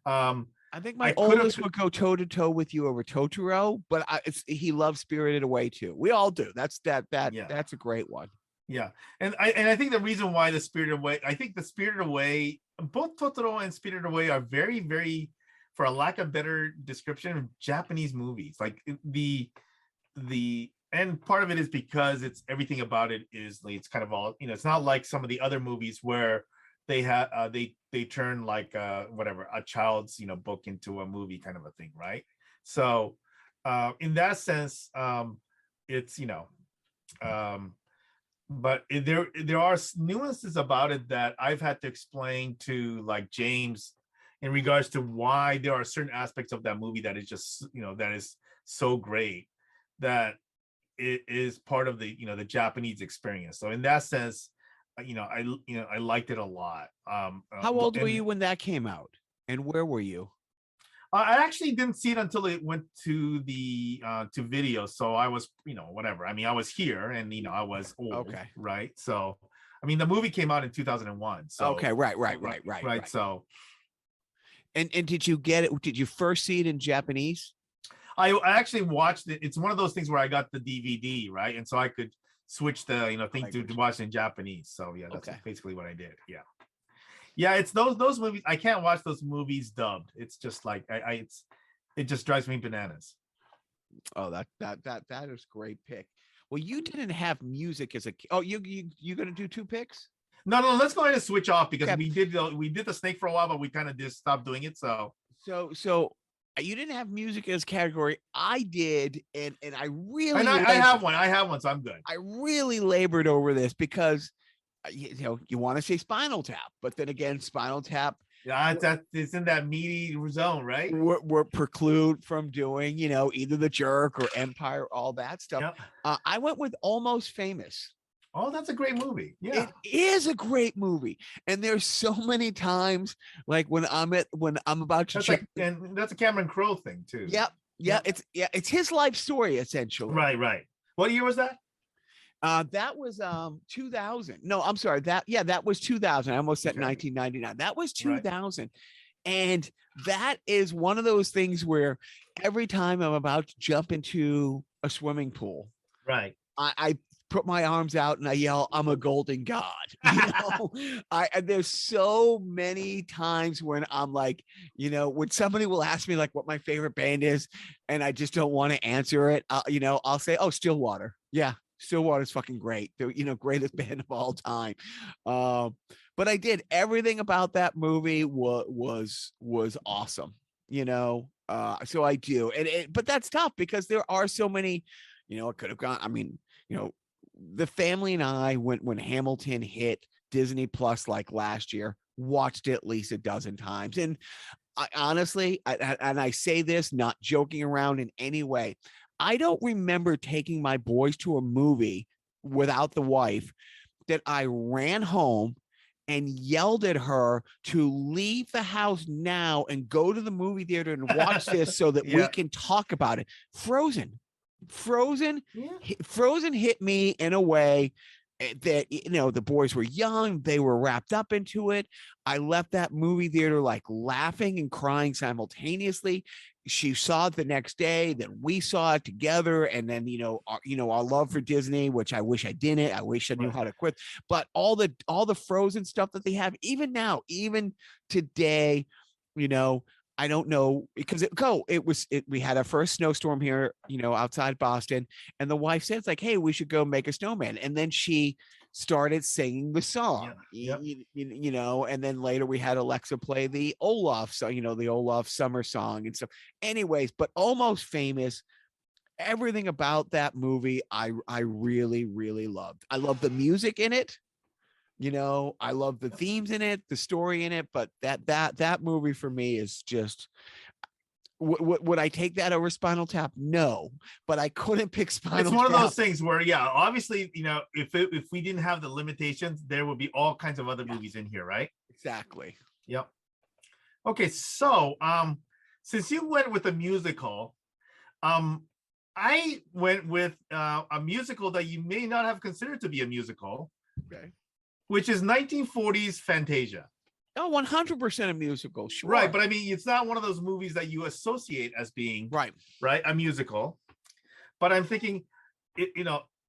I think my oldest would go toe to toe with you over Totoro, but he loves Spirited Away too. We all do. That's a great one. Yeah, and I think the reason why the Spirited Away, both Totoro and Spirited Away are very, very, for a lack of better description, Japanese movies. Like and part of it is because it's everything about it is it's kind of all, it's not like some of the other movies where they have they turn like whatever, a child's book into a movie kind of a thing, right? So in that sense, it's but there are nuances about it that I've had to explain to like James in regards to why there are certain aspects of that movie that is just, that is so great that it is part of the, the Japanese experience. So in that sense, I liked it a lot. How old were you when that came out, and where were you? I actually didn't see it until it went to the to video. So I was, whatever. I mean, I was here, and I was old, Okay. right? So, I mean, the movie came out in 2001. So okay, right. So, and did you get it? Did you first see it in Japanese? I actually watched it. It's one of those things where I got the DVD, right, and so I could switch the thing to watch it in Japanese. So yeah, that's basically what I did. Yeah, it's those movies. I can't watch those movies dubbed. It's just like it just drives me bananas. Oh, that is a great pick. Well, you didn't have music as a kid. Oh, you gonna do 2 picks? No, let's go ahead and switch off because we did the snake for a while, but we kind of just stopped doing it. So you didn't have music as category. I did, and I really I have one, so I'm good. I really labored over this because you want to say Spinal Tap, but then again, Spinal Tap, it's in that meaty zone, right? We're preclude from doing either The Jerk or Empire, all that stuff. Yep. I went with Almost Famous. Oh, that's a great movie. Yeah, it is a great movie, and there's so many times like when I'm about to and that's a Cameron Crowe thing too. Yep. It's his life story essentially. Right. What year was that? That was 2000. No, I'm sorry. That was 2000. I almost said 1999. That was 2000. Right. And that is one of those things where every time I'm about to jump into a swimming pool, right, I put my arms out and I yell, "I'm a golden god." There's so many times when I'm like, when somebody will ask me like what my favorite band is, and I just don't want to answer it. I'll say, "Oh, Stillwater." Yeah. Stillwater's fucking great. They're, greatest band of all time. But I did everything about that movie was awesome. So I do. But that's tough because there are so many, it could have gone. I mean, the family and I when Hamilton hit Disney Plus like last year, watched it at least a dozen times. And I honestly, I say this not joking around in any way, I don't remember taking my boys to a movie without the wife that I ran home and yelled at her to leave the house now and go to the movie theater and watch this so that we can talk about it. Frozen hit me in a way that the boys were young, they were wrapped up into it. I left that movie theater like laughing and crying simultaneously. She saw it the next day, then we saw it together, and then our love for Disney, which I wish I didn't. I wish I knew how to quit. But all the Frozen stuff that they have, even now, even today, I don't know because we had our first snowstorm here, outside Boston, and the wife said, it's like, hey, we should go make a snowman. And then she started singing the song, and then later we had Alexa play the Olaf song, the Olaf summer song and stuff. Anyways, but Almost Famous, everything about that movie, I really, really loved. I love the music in it. I love the themes in it, the story in it, but that movie for me is just. Would I take that over Spinal Tap? No, but I couldn't pick Spinal Tap. It's one of those things where, obviously, if we didn't have the limitations, there would be all kinds of other movies in here, right? Exactly. Yep. Okay, so since you went with a musical, I went with a musical that you may not have considered to be a musical. Okay. Which is 1940s Fantasia. Oh, 100% a musical, sure. Right, but I mean, it's not one of those movies that you associate as being right, a musical. But I'm thinking,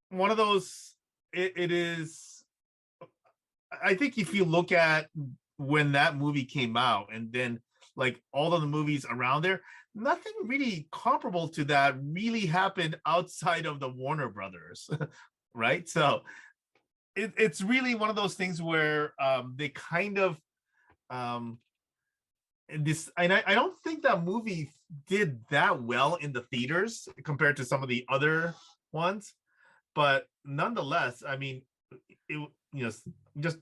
one of those. It is. I think if you look at when that movie came out, and then like all of the movies around there, nothing really comparable to that really happened outside of the Warner Brothers, right? So. It's really one of those things where they kind of this, and I don't think that movie did that well in the theaters compared to some of the other ones, but nonetheless, I mean,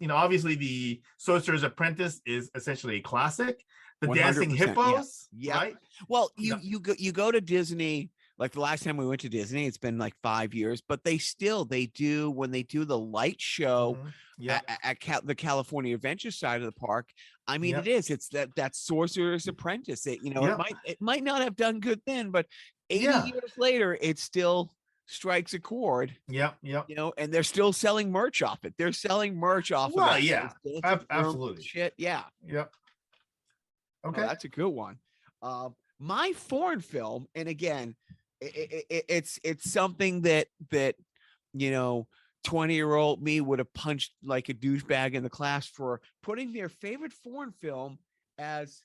obviously the Sorcerer's Apprentice is essentially a classic. The Dancing 100%. Hippos, Yeah. right? Well, you go to Disney. Like the last time we went to Disney, it's been like 5 years, but they do when they do the light show at the California Adventure side of the park. I mean, it's that Sorcerer's Apprentice. It might not have done good then, but 80 years later, it still strikes a chord. And they're still selling merch off it. They're selling merch off of that. Yeah, absolutely. Shit, yeah. Yep. Okay, that's a good one. My foreign film, and again, it's something that 20-year-old me would have punched like a douchebag in the class for putting their favorite foreign film as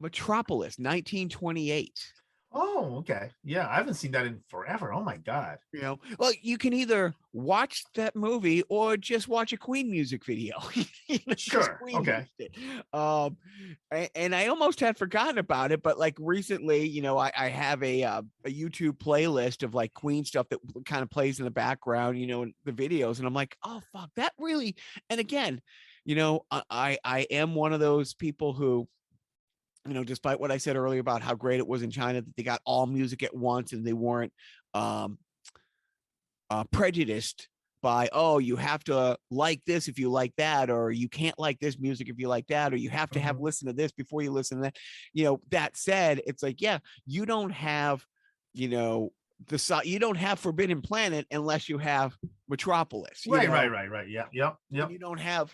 Metropolis 1928. Oh, okay. Yeah, I haven't seen that in forever. Oh my God. Well, you can either watch that movie or just watch a Queen music video. Sure. Okay. And I almost had forgotten about it, but like recently, I have a YouTube playlist of like Queen stuff that kind of plays in the background, in the videos, and I'm like, oh fuck, that really. And again, I am one of those people who, despite what I said earlier about how great it was in China that they got all music at once and they weren't prejudiced by, oh, you have to like this if you like that, or you can't like this music if you like that, or you have to have listen to this before you listen to that. That said, it's like, yeah, you don't have, you don't have Forbidden Planet unless you have Metropolis. Right. Yeah. Yep. You don't have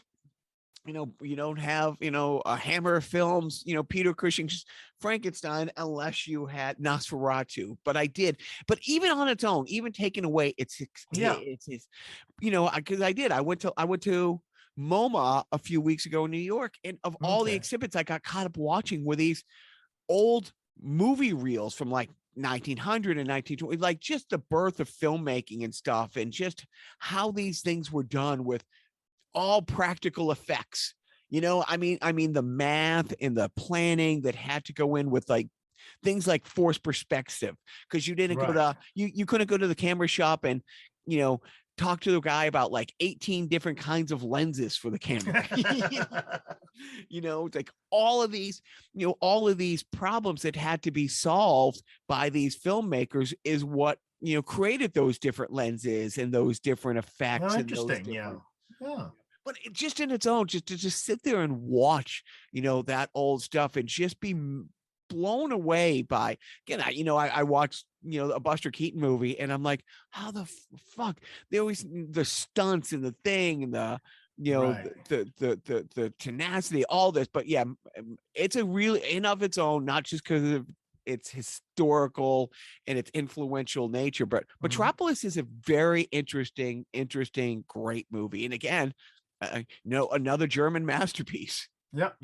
you don't have, a Hammer Films, Peter Cushing's Frankenstein unless you had Nosferatu. But I did. But even on its own, even taken away, it's his, because I went to MoMA a few weeks ago in New York, and of all the exhibits I got caught up watching were these old movie reels from like 1900 and 1920, like just the birth of filmmaking and stuff, and just how these things were done with all practical effects. I mean the math and the planning that had to go in with like things like forced perspective, because you didn't go to you couldn't go to the camera shop and talk to the guy about like 18 different kinds of lenses for the camera. It's like all of these problems that had to be solved by these filmmakers is what created those different lenses and those different effects. Oh, interesting. Yeah. But just in its own, just to sit there and watch, that old stuff and just be blown away by, again, I watched, a Buster Keaton movie, and I'm like, how the fuck? They always, the stunts and the thing and the, the tenacity, all this. But yeah, it's a really, in of its own, not just because of its historical and its influential nature, but Metropolis is a very interesting, great movie. And again, another German masterpiece. Yep.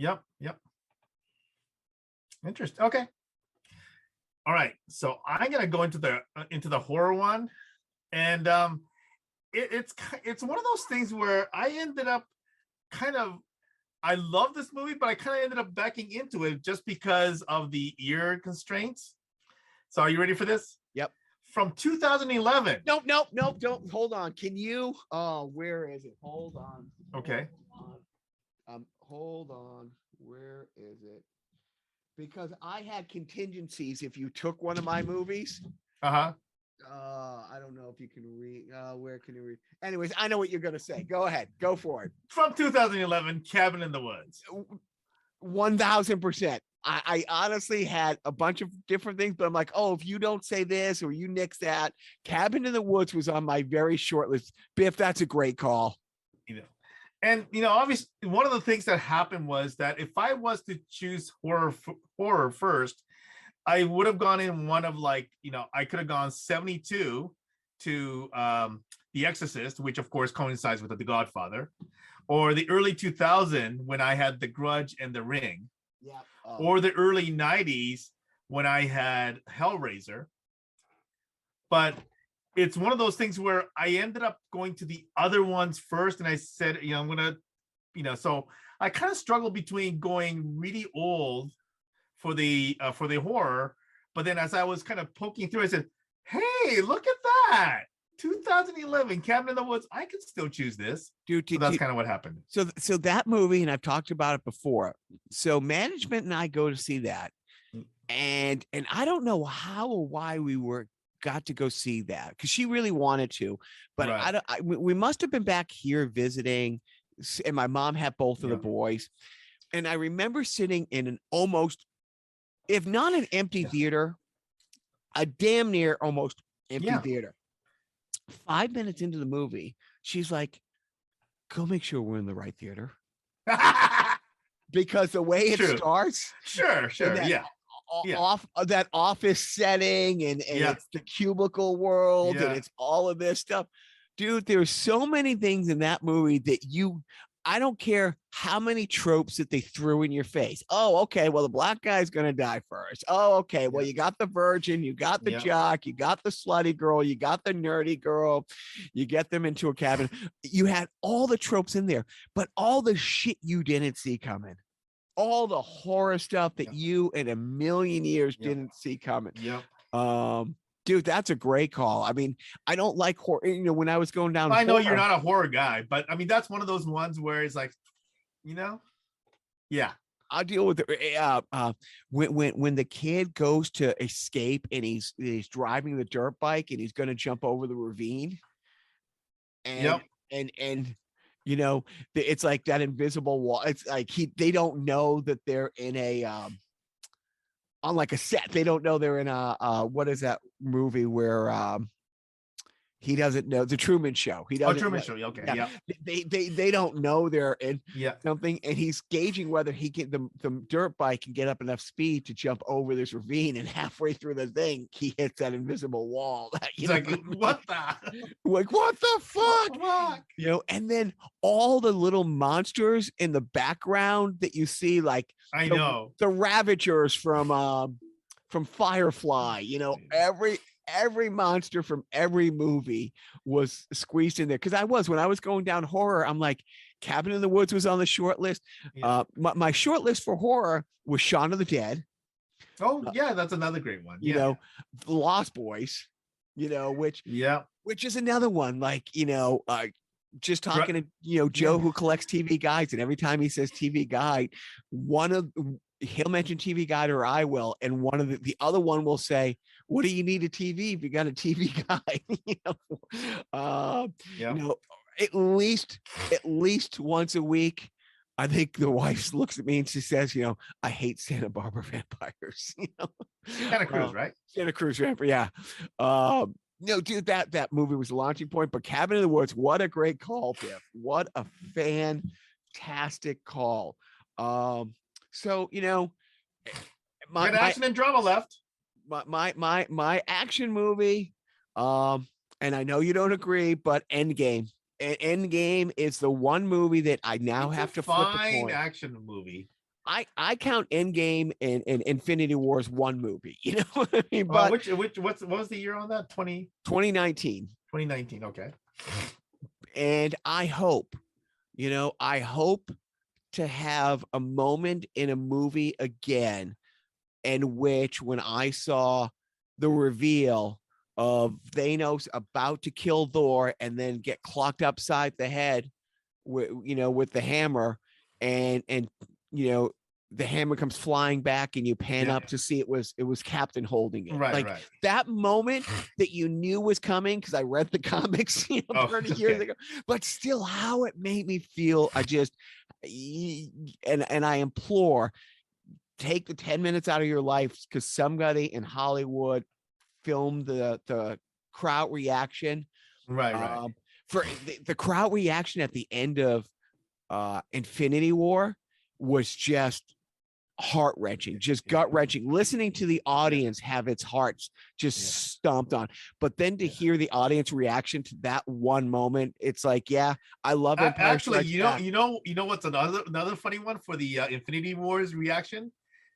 Interesting. Okay. All right. So I'm gonna go into the horror one, and it's one of those things where I ended up I love this movie, but I kind of ended up backing into it just because of the ear constraints. So are you ready for this? Yep. From 2011. Nope. Don't hold on. Can you? Oh, where is it? Hold on. Okay. Hold on. Where is it? Because I had contingencies if you took one of my movies. I don't know if you can read. Where can you read? Anyways, I know what you're gonna say. Go ahead. Go for it. From 2011, Cabin in the Woods. 1000%. I honestly had a bunch of different things, but I'm like, oh, if you don't say this or you nix that, Cabin in the Woods was on my very short list. Biff, that's a great call. And obviously, one of the things that happened was that if I was to choose horror first, I would have gone in one of I could have gone 72 to The Exorcist, which of course coincides with The Godfather, or the early 2000 when I had The Grudge and The Ring. Yeah. Or the early 90s when I had Hellraiser. But it's one of those things where I ended up going to the other ones first, and I said, I'm gonna, so I kind of struggled between going really old for the horror, but then as I was kind of poking through, I said, hey, look at that. 2011, Cabin in the Woods. I could still choose this. Dude, So that's kind of what happened. So that movie, and I've talked about it before. So management and I go to see that, and I don't know how or why got to go see that because she really wanted to, but Right. we must have been back here visiting, and my mom had both of the boys, and I remember sitting in an almost, if not an empty theater, a damn near almost empty theater. 5 minutes into the movie, she's like, go make sure we're in the right theater. Because the way it starts. Sure. Off of that office setting and it's the cubicle world and it's all of this stuff. Dude, there's so many things in that movie that I don't care how many tropes that they threw in your face. Oh, okay. Well, the black guy's going to die first. Oh, okay. Well, you got the virgin, you got the jock, you got the slutty girl, you got the nerdy girl, you get them into a cabin. You had all the tropes in there, but all the shit you didn't see coming, all the horror stuff that you in a million years didn't see coming. Dude, that's a great call. I mean, I don't like horror. You know, when I was going down, I know you're not a horror guy, but I mean, that's one of those ones where it's like, you know, I'll deal with it. When the kid goes to escape and he's driving the dirt bike and he's going to jump over the ravine, and you know, it's like that invisible wall. It's like they don't know that they're in a on like a set. They don't know they're in a what is that movie where he doesn't know, The Truman Show. He doesn't. Truman Show. Okay. Yeah. They don't know they're in something, and he's gauging whether he can the dirt bike can get up enough speed to jump over this ravine. And halfway through the thing, he hits that invisible wall. He's like, what the fuck? You know, and then all the little monsters in the background that you see, like the Ravagers from Firefly. You know, every monster from every movie was squeezed in there. Because when I was going down horror, I'm like, Cabin in the Woods was on the short list. My short list for horror was Shaun of the Dead. Oh yeah, that's another great one. You know, The Lost Boys, you know, which is another one. Like, you know, just talking to, you know, Joe who collects TV guides, and every time he says TV guide, he'll mention TV guide, or I will, and one of the other one will say, what do you need a TV if you got a TV guide? You know, at least once a week, I think the wife looks at me and she says, you know, I hate Santa Barbara vampires. You know, Santa Cruz, right? Santa Cruz vampire, yeah. No, dude, that movie was a launching point. But Cabin in the Woods, what a great call, Biff! What a fantastic call. So, you know, my action and drama left. My action movie, and I know you don't agree, but Endgame. Endgame is the one movie that I now have to flip the coin. Action movie. I count Endgame and Infinity War as one movie. You know what I mean? But what was the year on that? 2019. 2019. Okay. And I hope to have a moment in a movie again in which, when I saw the reveal of Thanos about to kill Thor and then get clocked upside the head with the hammer, and you know, the hammer comes flying back and you pan up to see it was Captain holding it. Right. That moment that you knew was coming, because I read the comics 30 years ago, but still how it made me feel. I implore, take the 10 minutes out of your life, because somebody in Hollywood filmed the crowd reaction. Right. For the crowd reaction at the end of Infinity War was just heart-wrenching, just gut-wrenching, listening to the audience have its hearts just stomped on. But then to hear the audience reaction to that one moment, it's like, I love it. Actually, you know what's another funny one for the Infinity War's reaction?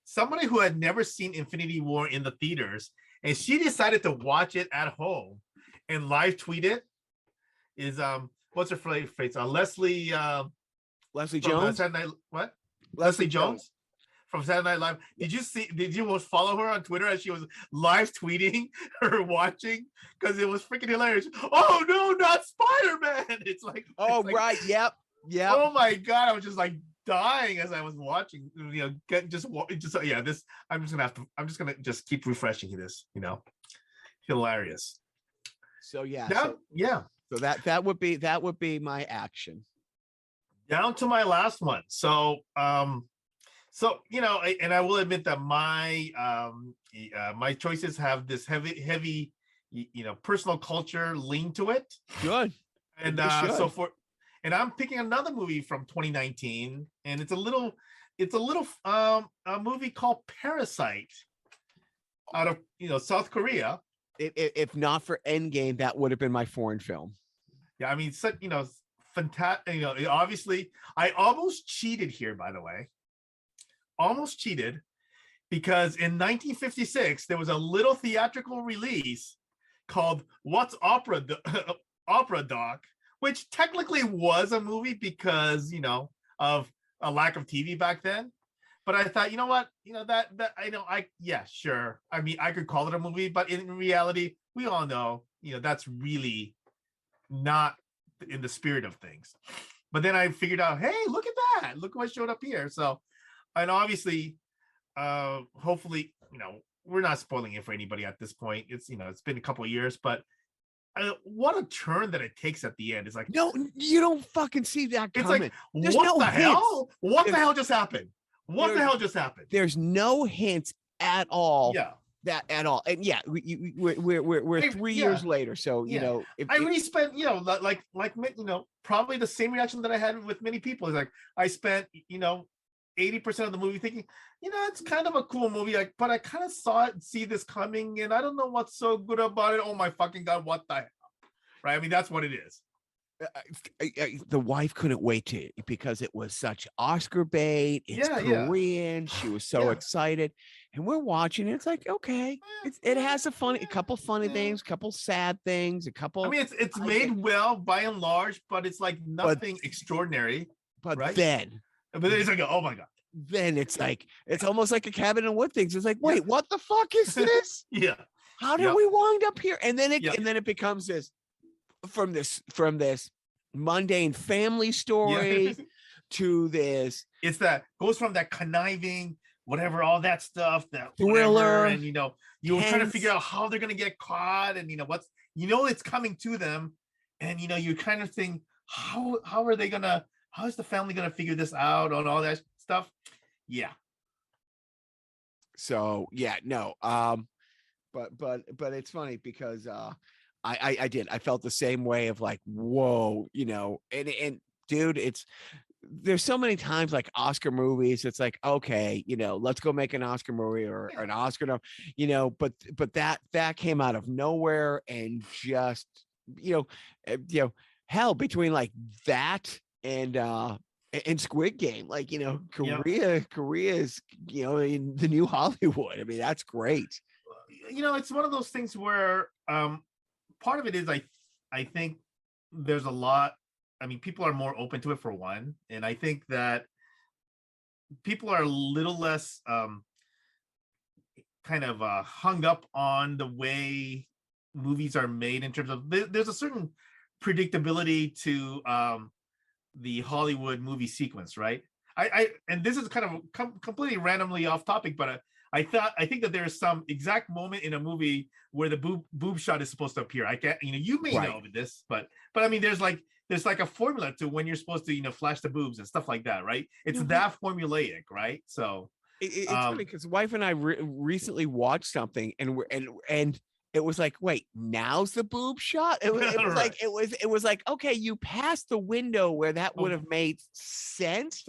Somebody who had never seen Infinity War in the theaters, and she decided to watch it at home and live tweet it, is what's her face? Leslie Jones. What? Leslie Jones. from Saturday Night Live. Did you follow her on Twitter as she was live tweeting her watching? Because it was freaking hilarious. Oh no, not Spider-Man. Oh, right. Yep. Oh my God. I was just like dying as I was watching, yeah, this, I'm just gonna keep refreshing this, hilarious. So yeah. So that would be my action. Down to my last one. So, and I will admit that my my choices have this heavy, personal culture lean to it. Good. And and I'm picking another movie from 2019, and it's a little a movie called Parasite out of South Korea. If not for Endgame, that would have been my foreign film. Yeah, I mean, fantastic. Obviously, I almost cheated here, by the way. Almost cheated, because in 1956 there was a little theatrical release called What's Opera Opera Doc, which technically was a movie because of a lack of TV back then. But I thought, sure. I mean, I could call it a movie, but in reality, we all know, that's really not in the spirit of things. But then I figured out, hey, look at that. Look what showed up here. So, and obviously, hopefully, we're not spoiling it for anybody at this point. It's, it's been a couple of years, but what a turn that it takes at the end. It's like, no, you don't fucking see that coming. It's like, what the hell? What the hell just happened? What the hell just happened? There's no hints at all. Yeah. That at all. And yeah, we're 3 years later. So, I really spent, probably the same reaction that I had with many people. Is like, I spent, 80% of the movie thinking, it's kind of a cool movie, but I kind of see this coming, and I don't know what's so good about it. Oh my fucking God, what the hell? Right? I mean, that's what it is. The wife couldn't wait because it was such Oscar bait. It's Korean. Yeah. She was so excited, and we're watching it. It's like, okay, it has a couple funny things, couple sad things, a couple. I mean, it's made well by and large, but it's like nothing extraordinary. But right? then it's like, oh my God. Then it's like, it's almost like a Cabin in Wood things. It's like, wait, what the fuck is this? Yeah. How did we wind up here? And then it becomes this from this mundane family story to this. It's goes from that conniving, whatever, all that stuff, that thriller, and you're trying to figure out how they're gonna get caught, and it's coming to them, and you kind of think, how is the family gonna figure this out on all that stuff? Yeah. So but it's funny because I felt the same way of like, whoa, and dude, there's so many times like Oscar movies, it's like, okay, let's go make an Oscar movie or an Oscar, but that came out of nowhere, and just, hell, between like that and Squid Game, like, Korea is, in the new Hollywood. I mean, that's great. It's one of those things where part of it is I think there's a lot. I mean, people are more open to it, for one, and I think that people are a little less kind of hung up on the way movies are made, in terms of there's a certain predictability to the Hollywood movie sequence, right? And this is kind of completely randomly off topic, but I think that there's some exact moment in a movie where the boob shot is supposed to appear. I can't, you may know this, but I mean, there's like a formula to when you're supposed to, flash the boobs and stuff like that, right? It's that formulaic, right? So it's funny because wife and I recently watched something, and it was like, wait, now's the boob shot? It was like, it was like, okay, you passed the window where that would have made sense.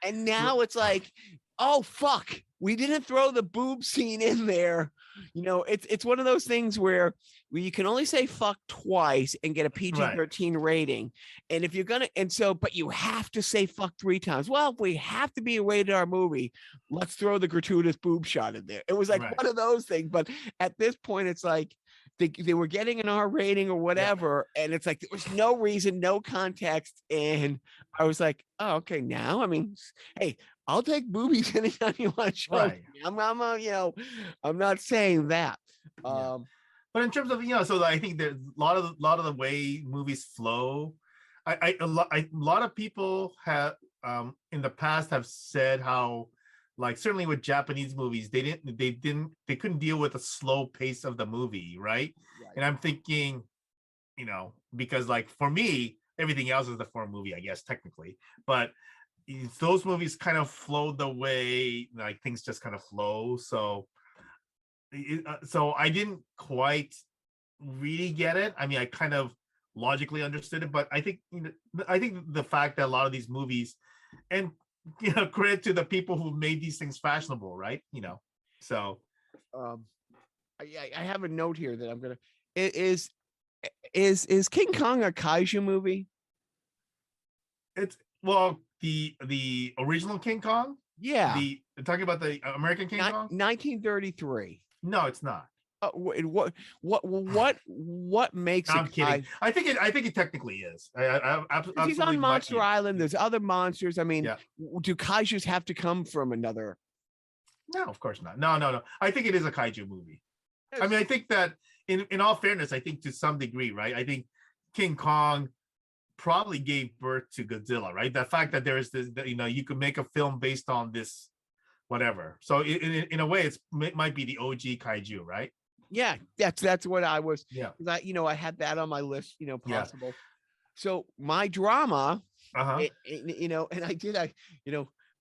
And now it's like, oh fuck, we didn't throw the boob scene in there. It's one of those things where you can only say fuck twice and get a PG-13 rating. And if you're gonna, but you have to say fuck 3 times. Well, if we have to be a rated R movie, let's throw the gratuitous boob shot in there. It was like one of those things. But at this point, it's like they were getting an R rating or whatever, and it's like there was no reason, no context, and I was like, oh, okay, now, I mean, hey, I'll take movies anytime you want to show Right. me. I'm not saying that. Yeah. But in terms of, so I think that a lot of the way movies flow, a lot of people have in the past have said how, like, certainly with Japanese movies, they couldn't deal with the slow pace of the movie, right? And I'm thinking, because like for me, everything else is the form movie, I guess technically, but those movies kind of flow the way like things just kind of flow. So I didn't quite really get it. I mean, I kind of logically understood it, but I think the fact that a lot of these movies, and credit to the people who made these things fashionable, right? So I have a note here that I'm gonna is King Kong a kaiju movie? It's the original King Kong. Yeah, Talking about the American King Kong. 1933. No, it's not. What makes No, it? I'm kidding. I think it technically is. He's on Monster Island. There's other monsters. I mean, Yeah. do kaijus have to come from another? No, of course not. No. I think it is a kaiju movie. I mean, I think that in all fairness, I think to some degree, right? I think King Kong probably gave birth to Godzilla, right? The fact that there is this, you could make a film based on this, whatever. So in a way, it might be the OG kaiju, right? Yeah, that's what I was. Yeah. I had that on my list. Possible. Yeah. So my drama, Uh-huh.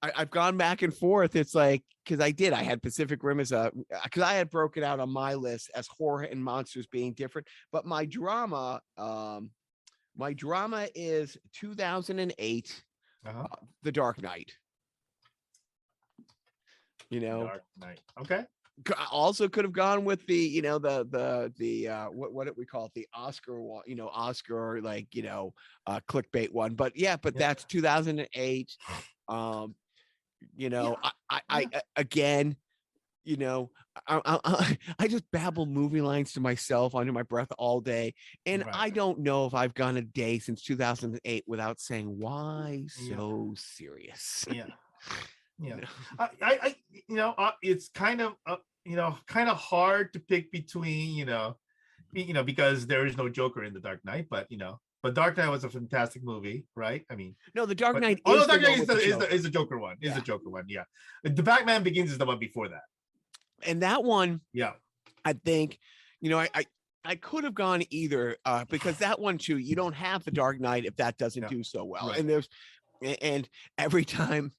I've gone back and forth. It's like, because I had Pacific Rim as because I had broken out on my list as horror and monsters being different. But my drama is 2008, The Dark Knight. Dark Knight. Okay. Also could have gone with the what did we call it, the Oscar one, Oscar clickbait one, but that's 2008. I again, I just babble movie lines to myself under my breath all day, and I don't know if I've gone a day since 2008 without saying, why so serious? Yeah. It's kind of hard to pick between because there is no Joker in The Dark Knight, but Dark Knight was a fantastic movie, right? I mean, no, The Dark Knight Dark Knight is the Joker one. Is the Joker one? Yeah, the Batman Begins is the one before that, and that one, I think, I could have gone either, because that one too, you don't have The Dark Knight if that doesn't do so well, right. And every time.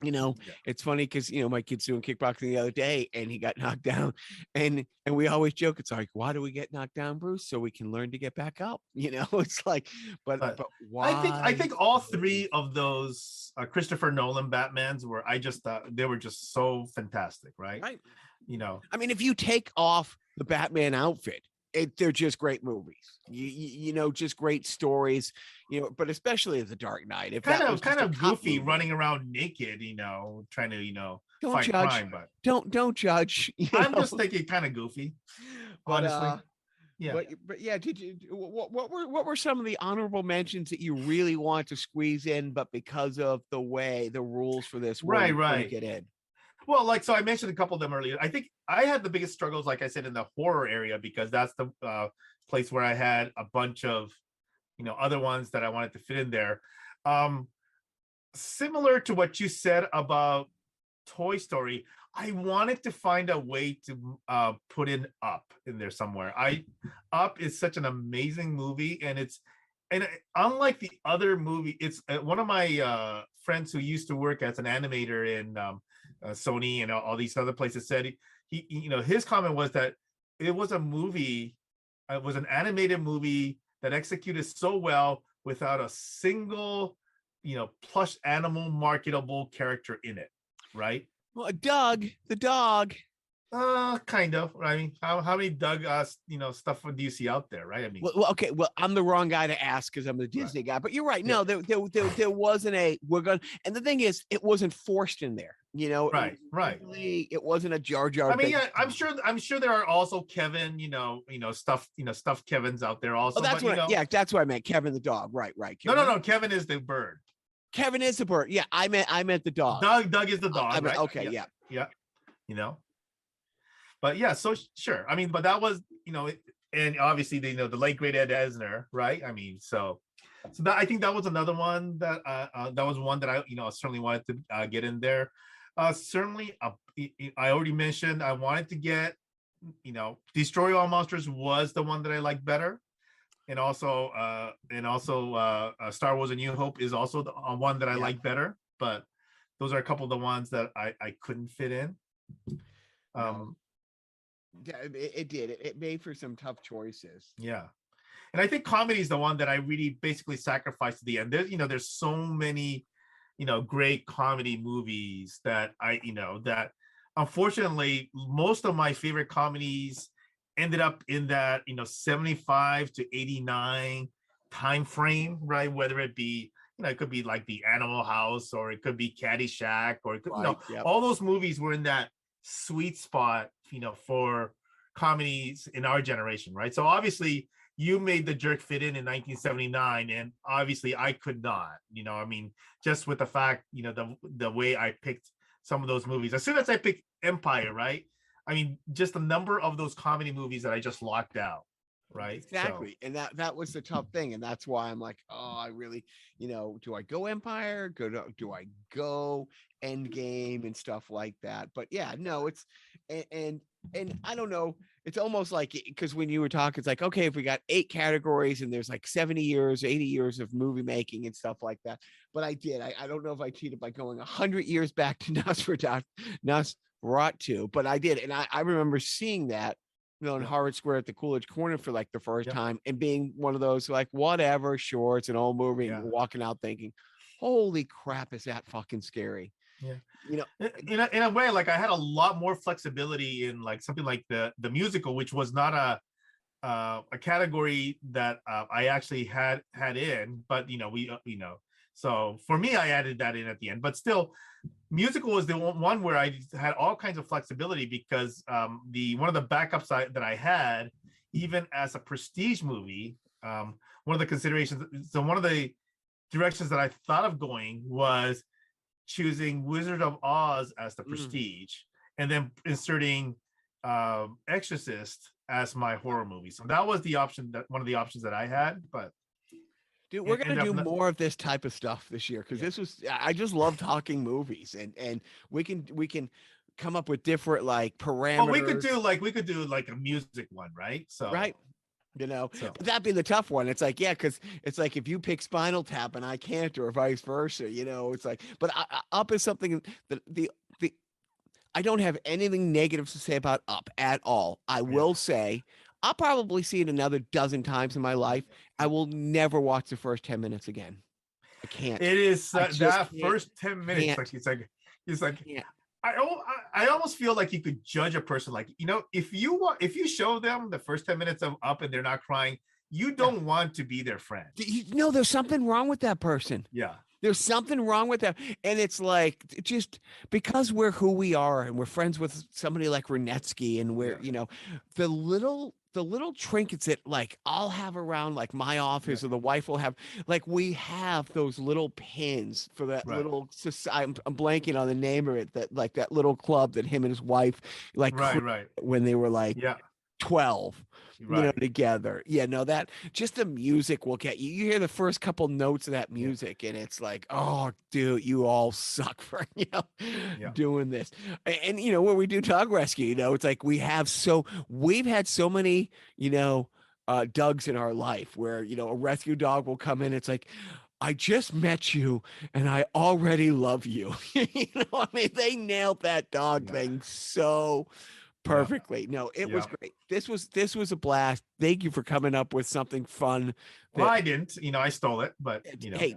It's funny because my kid's doing kickboxing the other day and he got knocked down, and we always joke, it's like, why do we get knocked down, Bruce? So we can learn to get back up. It's like, but why? I think all three of those Christopher Nolan Batmans were, I just thought they were just so fantastic, right? Right. I mean, if you take off the Batman outfit, they're just great movies. Just great stories. But especially The Dark Knight, if kind of goofy, running around naked, trying to don't fight judge. crime, but don't judge. I'm just thinking kind of goofy, honestly. But yeah, did you? What were some of the honorable mentions that you really want to squeeze in, but because of the rules for this, right, get in? Well, so I mentioned a couple of them earlier. I think I had the biggest struggles, like I said, in the horror area, because that's the place where I had a bunch of, other ones that I wanted to fit in there. Similar to what you said about Toy Story, I wanted to find a way to put in Up in there somewhere. Up is such an amazing movie, and unlike the other movie, it's one of my friends who used to work as an animator in Sony and all these other places said he his comment was that it was a movie, it was an animated movie that executed so well without a single plush animal marketable character in it, right? Well, Doug the dog. Kind of. I mean, how many Doug stuff do you see out there, right? I mean, well, okay. Well, I'm the wrong guy to ask because I'm the Disney guy. But you're right. No, there wasn't a. We're going. And the thing is, it wasn't forced in there. Right. It wasn't a Jar Jar. I mean, yeah, I'm sure there are also Kevin, stuffed Kevins out there also. Oh, that's but, that's what I meant. Kevin the dog. Right. Kevin. No. Kevin is the bird. Kevin is the bird. Yeah, I meant the dog. Doug is the dog, right? Okay, yeah. You know, but yeah, so sure. I mean, but that was, and obviously the late great Ed Asner, right? I mean, so that, I think that was another one that that was one that I certainly wanted to get in there. Certainly, I already mentioned I wanted to get, Destroy All Monsters was the one that I liked better, and also Star Wars: A New Hope is also the one that I like better. But those are a couple of the ones that I couldn't fit in. Yeah, it did. It made for some tough choices. Yeah. And I think comedy is the one that I really basically sacrificed at the end. There's so many, great comedy movies that that unfortunately most of my favorite comedies ended up in that, 75 to 89 time frame, right? Whether it be, it could be like The Animal House, or it could be Caddyshack, or it could, all those movies were in that sweet spot, for comedies in our generation, right? So obviously you made The Jerk fit in 1979, and obviously I could not, I mean, just with the fact, the way I picked some of those movies. As soon as I picked Empire, right? I mean, just the number of those comedy movies that I just locked out, right? Exactly. So. And that was the tough thing. And that's why I'm like, oh, I really, do I go Empire? Do I go Endgame and stuff like that? But yeah, no, it's, and I don't know. It's almost like, because when you were talking, it's like, okay, if we got 8 categories and there's like 70 years, 80 years of movie making and stuff like that. But I did. I don't know if I cheated by going 100 years back to Nosferatu, but I did. And I remember seeing that, in Harvard Square at the Coolidge Corner for like the first time, and being one of those like, whatever, sure, it's an old movie, and walking out thinking, holy crap, is that fucking scary. In a way, like I had a lot more flexibility in like something like the musical, which was not a category that I actually had in, but so for me, I added that in at the end. But still, musical was the one where I had all kinds of flexibility, because one of the backups that I had, even as a prestige movie, one of the considerations, so one of the directions that I thought of going was choosing Wizard of Oz as the prestige, and then inserting Exorcist as my horror movie. So that was the option, that one of the options that I had. But dude, we're gonna do more of this type of stuff this year, because I just love talking movies, and we can come up with different like parameters. Well, we could do like a music one, right? So right. But that'd be the tough one. It's like, because it's like if you pick Spinal Tap and I can't, or vice versa, it's like, but Up is something that I don't have anything negative to say about Up at all. I will say I'll probably see it another dozen times in my life. I will never watch the first 10 minutes again. I can't. It is that first 10 minutes. It's like I almost feel like you could judge a person, like, if you show them the first 10 minutes of Up and they're not crying, you don't want to be their friend. There's something wrong with that person. Yeah. There's something wrong with that. And it's like, just because we're who we are, and we're friends with somebody like Renetsky, and we're, the little trinkets that like I'll have around like my office, or the wife will have, like we have those little pins for that little society. I'm blanking on the name of it, that little club that him and his wife when they were like 12. Together. That just the music will get you. You hear the first couple notes of that music, and it's like, oh, dude, you all suck for doing this. And when we do Dog Rescue, it's like we've had so many Dougs in our life, where a rescue dog will come in. It's like, I just met you and I already love you. I mean, they nailed that dog thing so perfectly. No, it was great. This was a blast. Thank you for coming up with something fun. Well, I didn't, I stole it, but hey,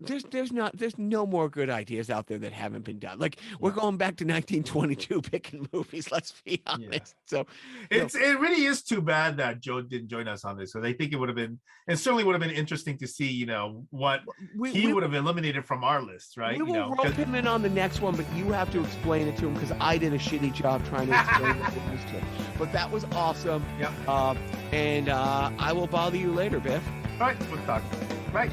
there's no more good ideas out there that haven't been done. Like we're going back to 1922 picking movies. Let's be honest. So it really is too bad that Joe didn't join us on this. So I think it would have been, and certainly would have been interesting to see, what he would have eliminated from our list, right? We will rope him in on the next one, but you have to explain it to him, because I did a shitty job trying to explain it to him. But that was awesome. Yeah. And I will bother you later, Biff. All right, we'll talk. Bye.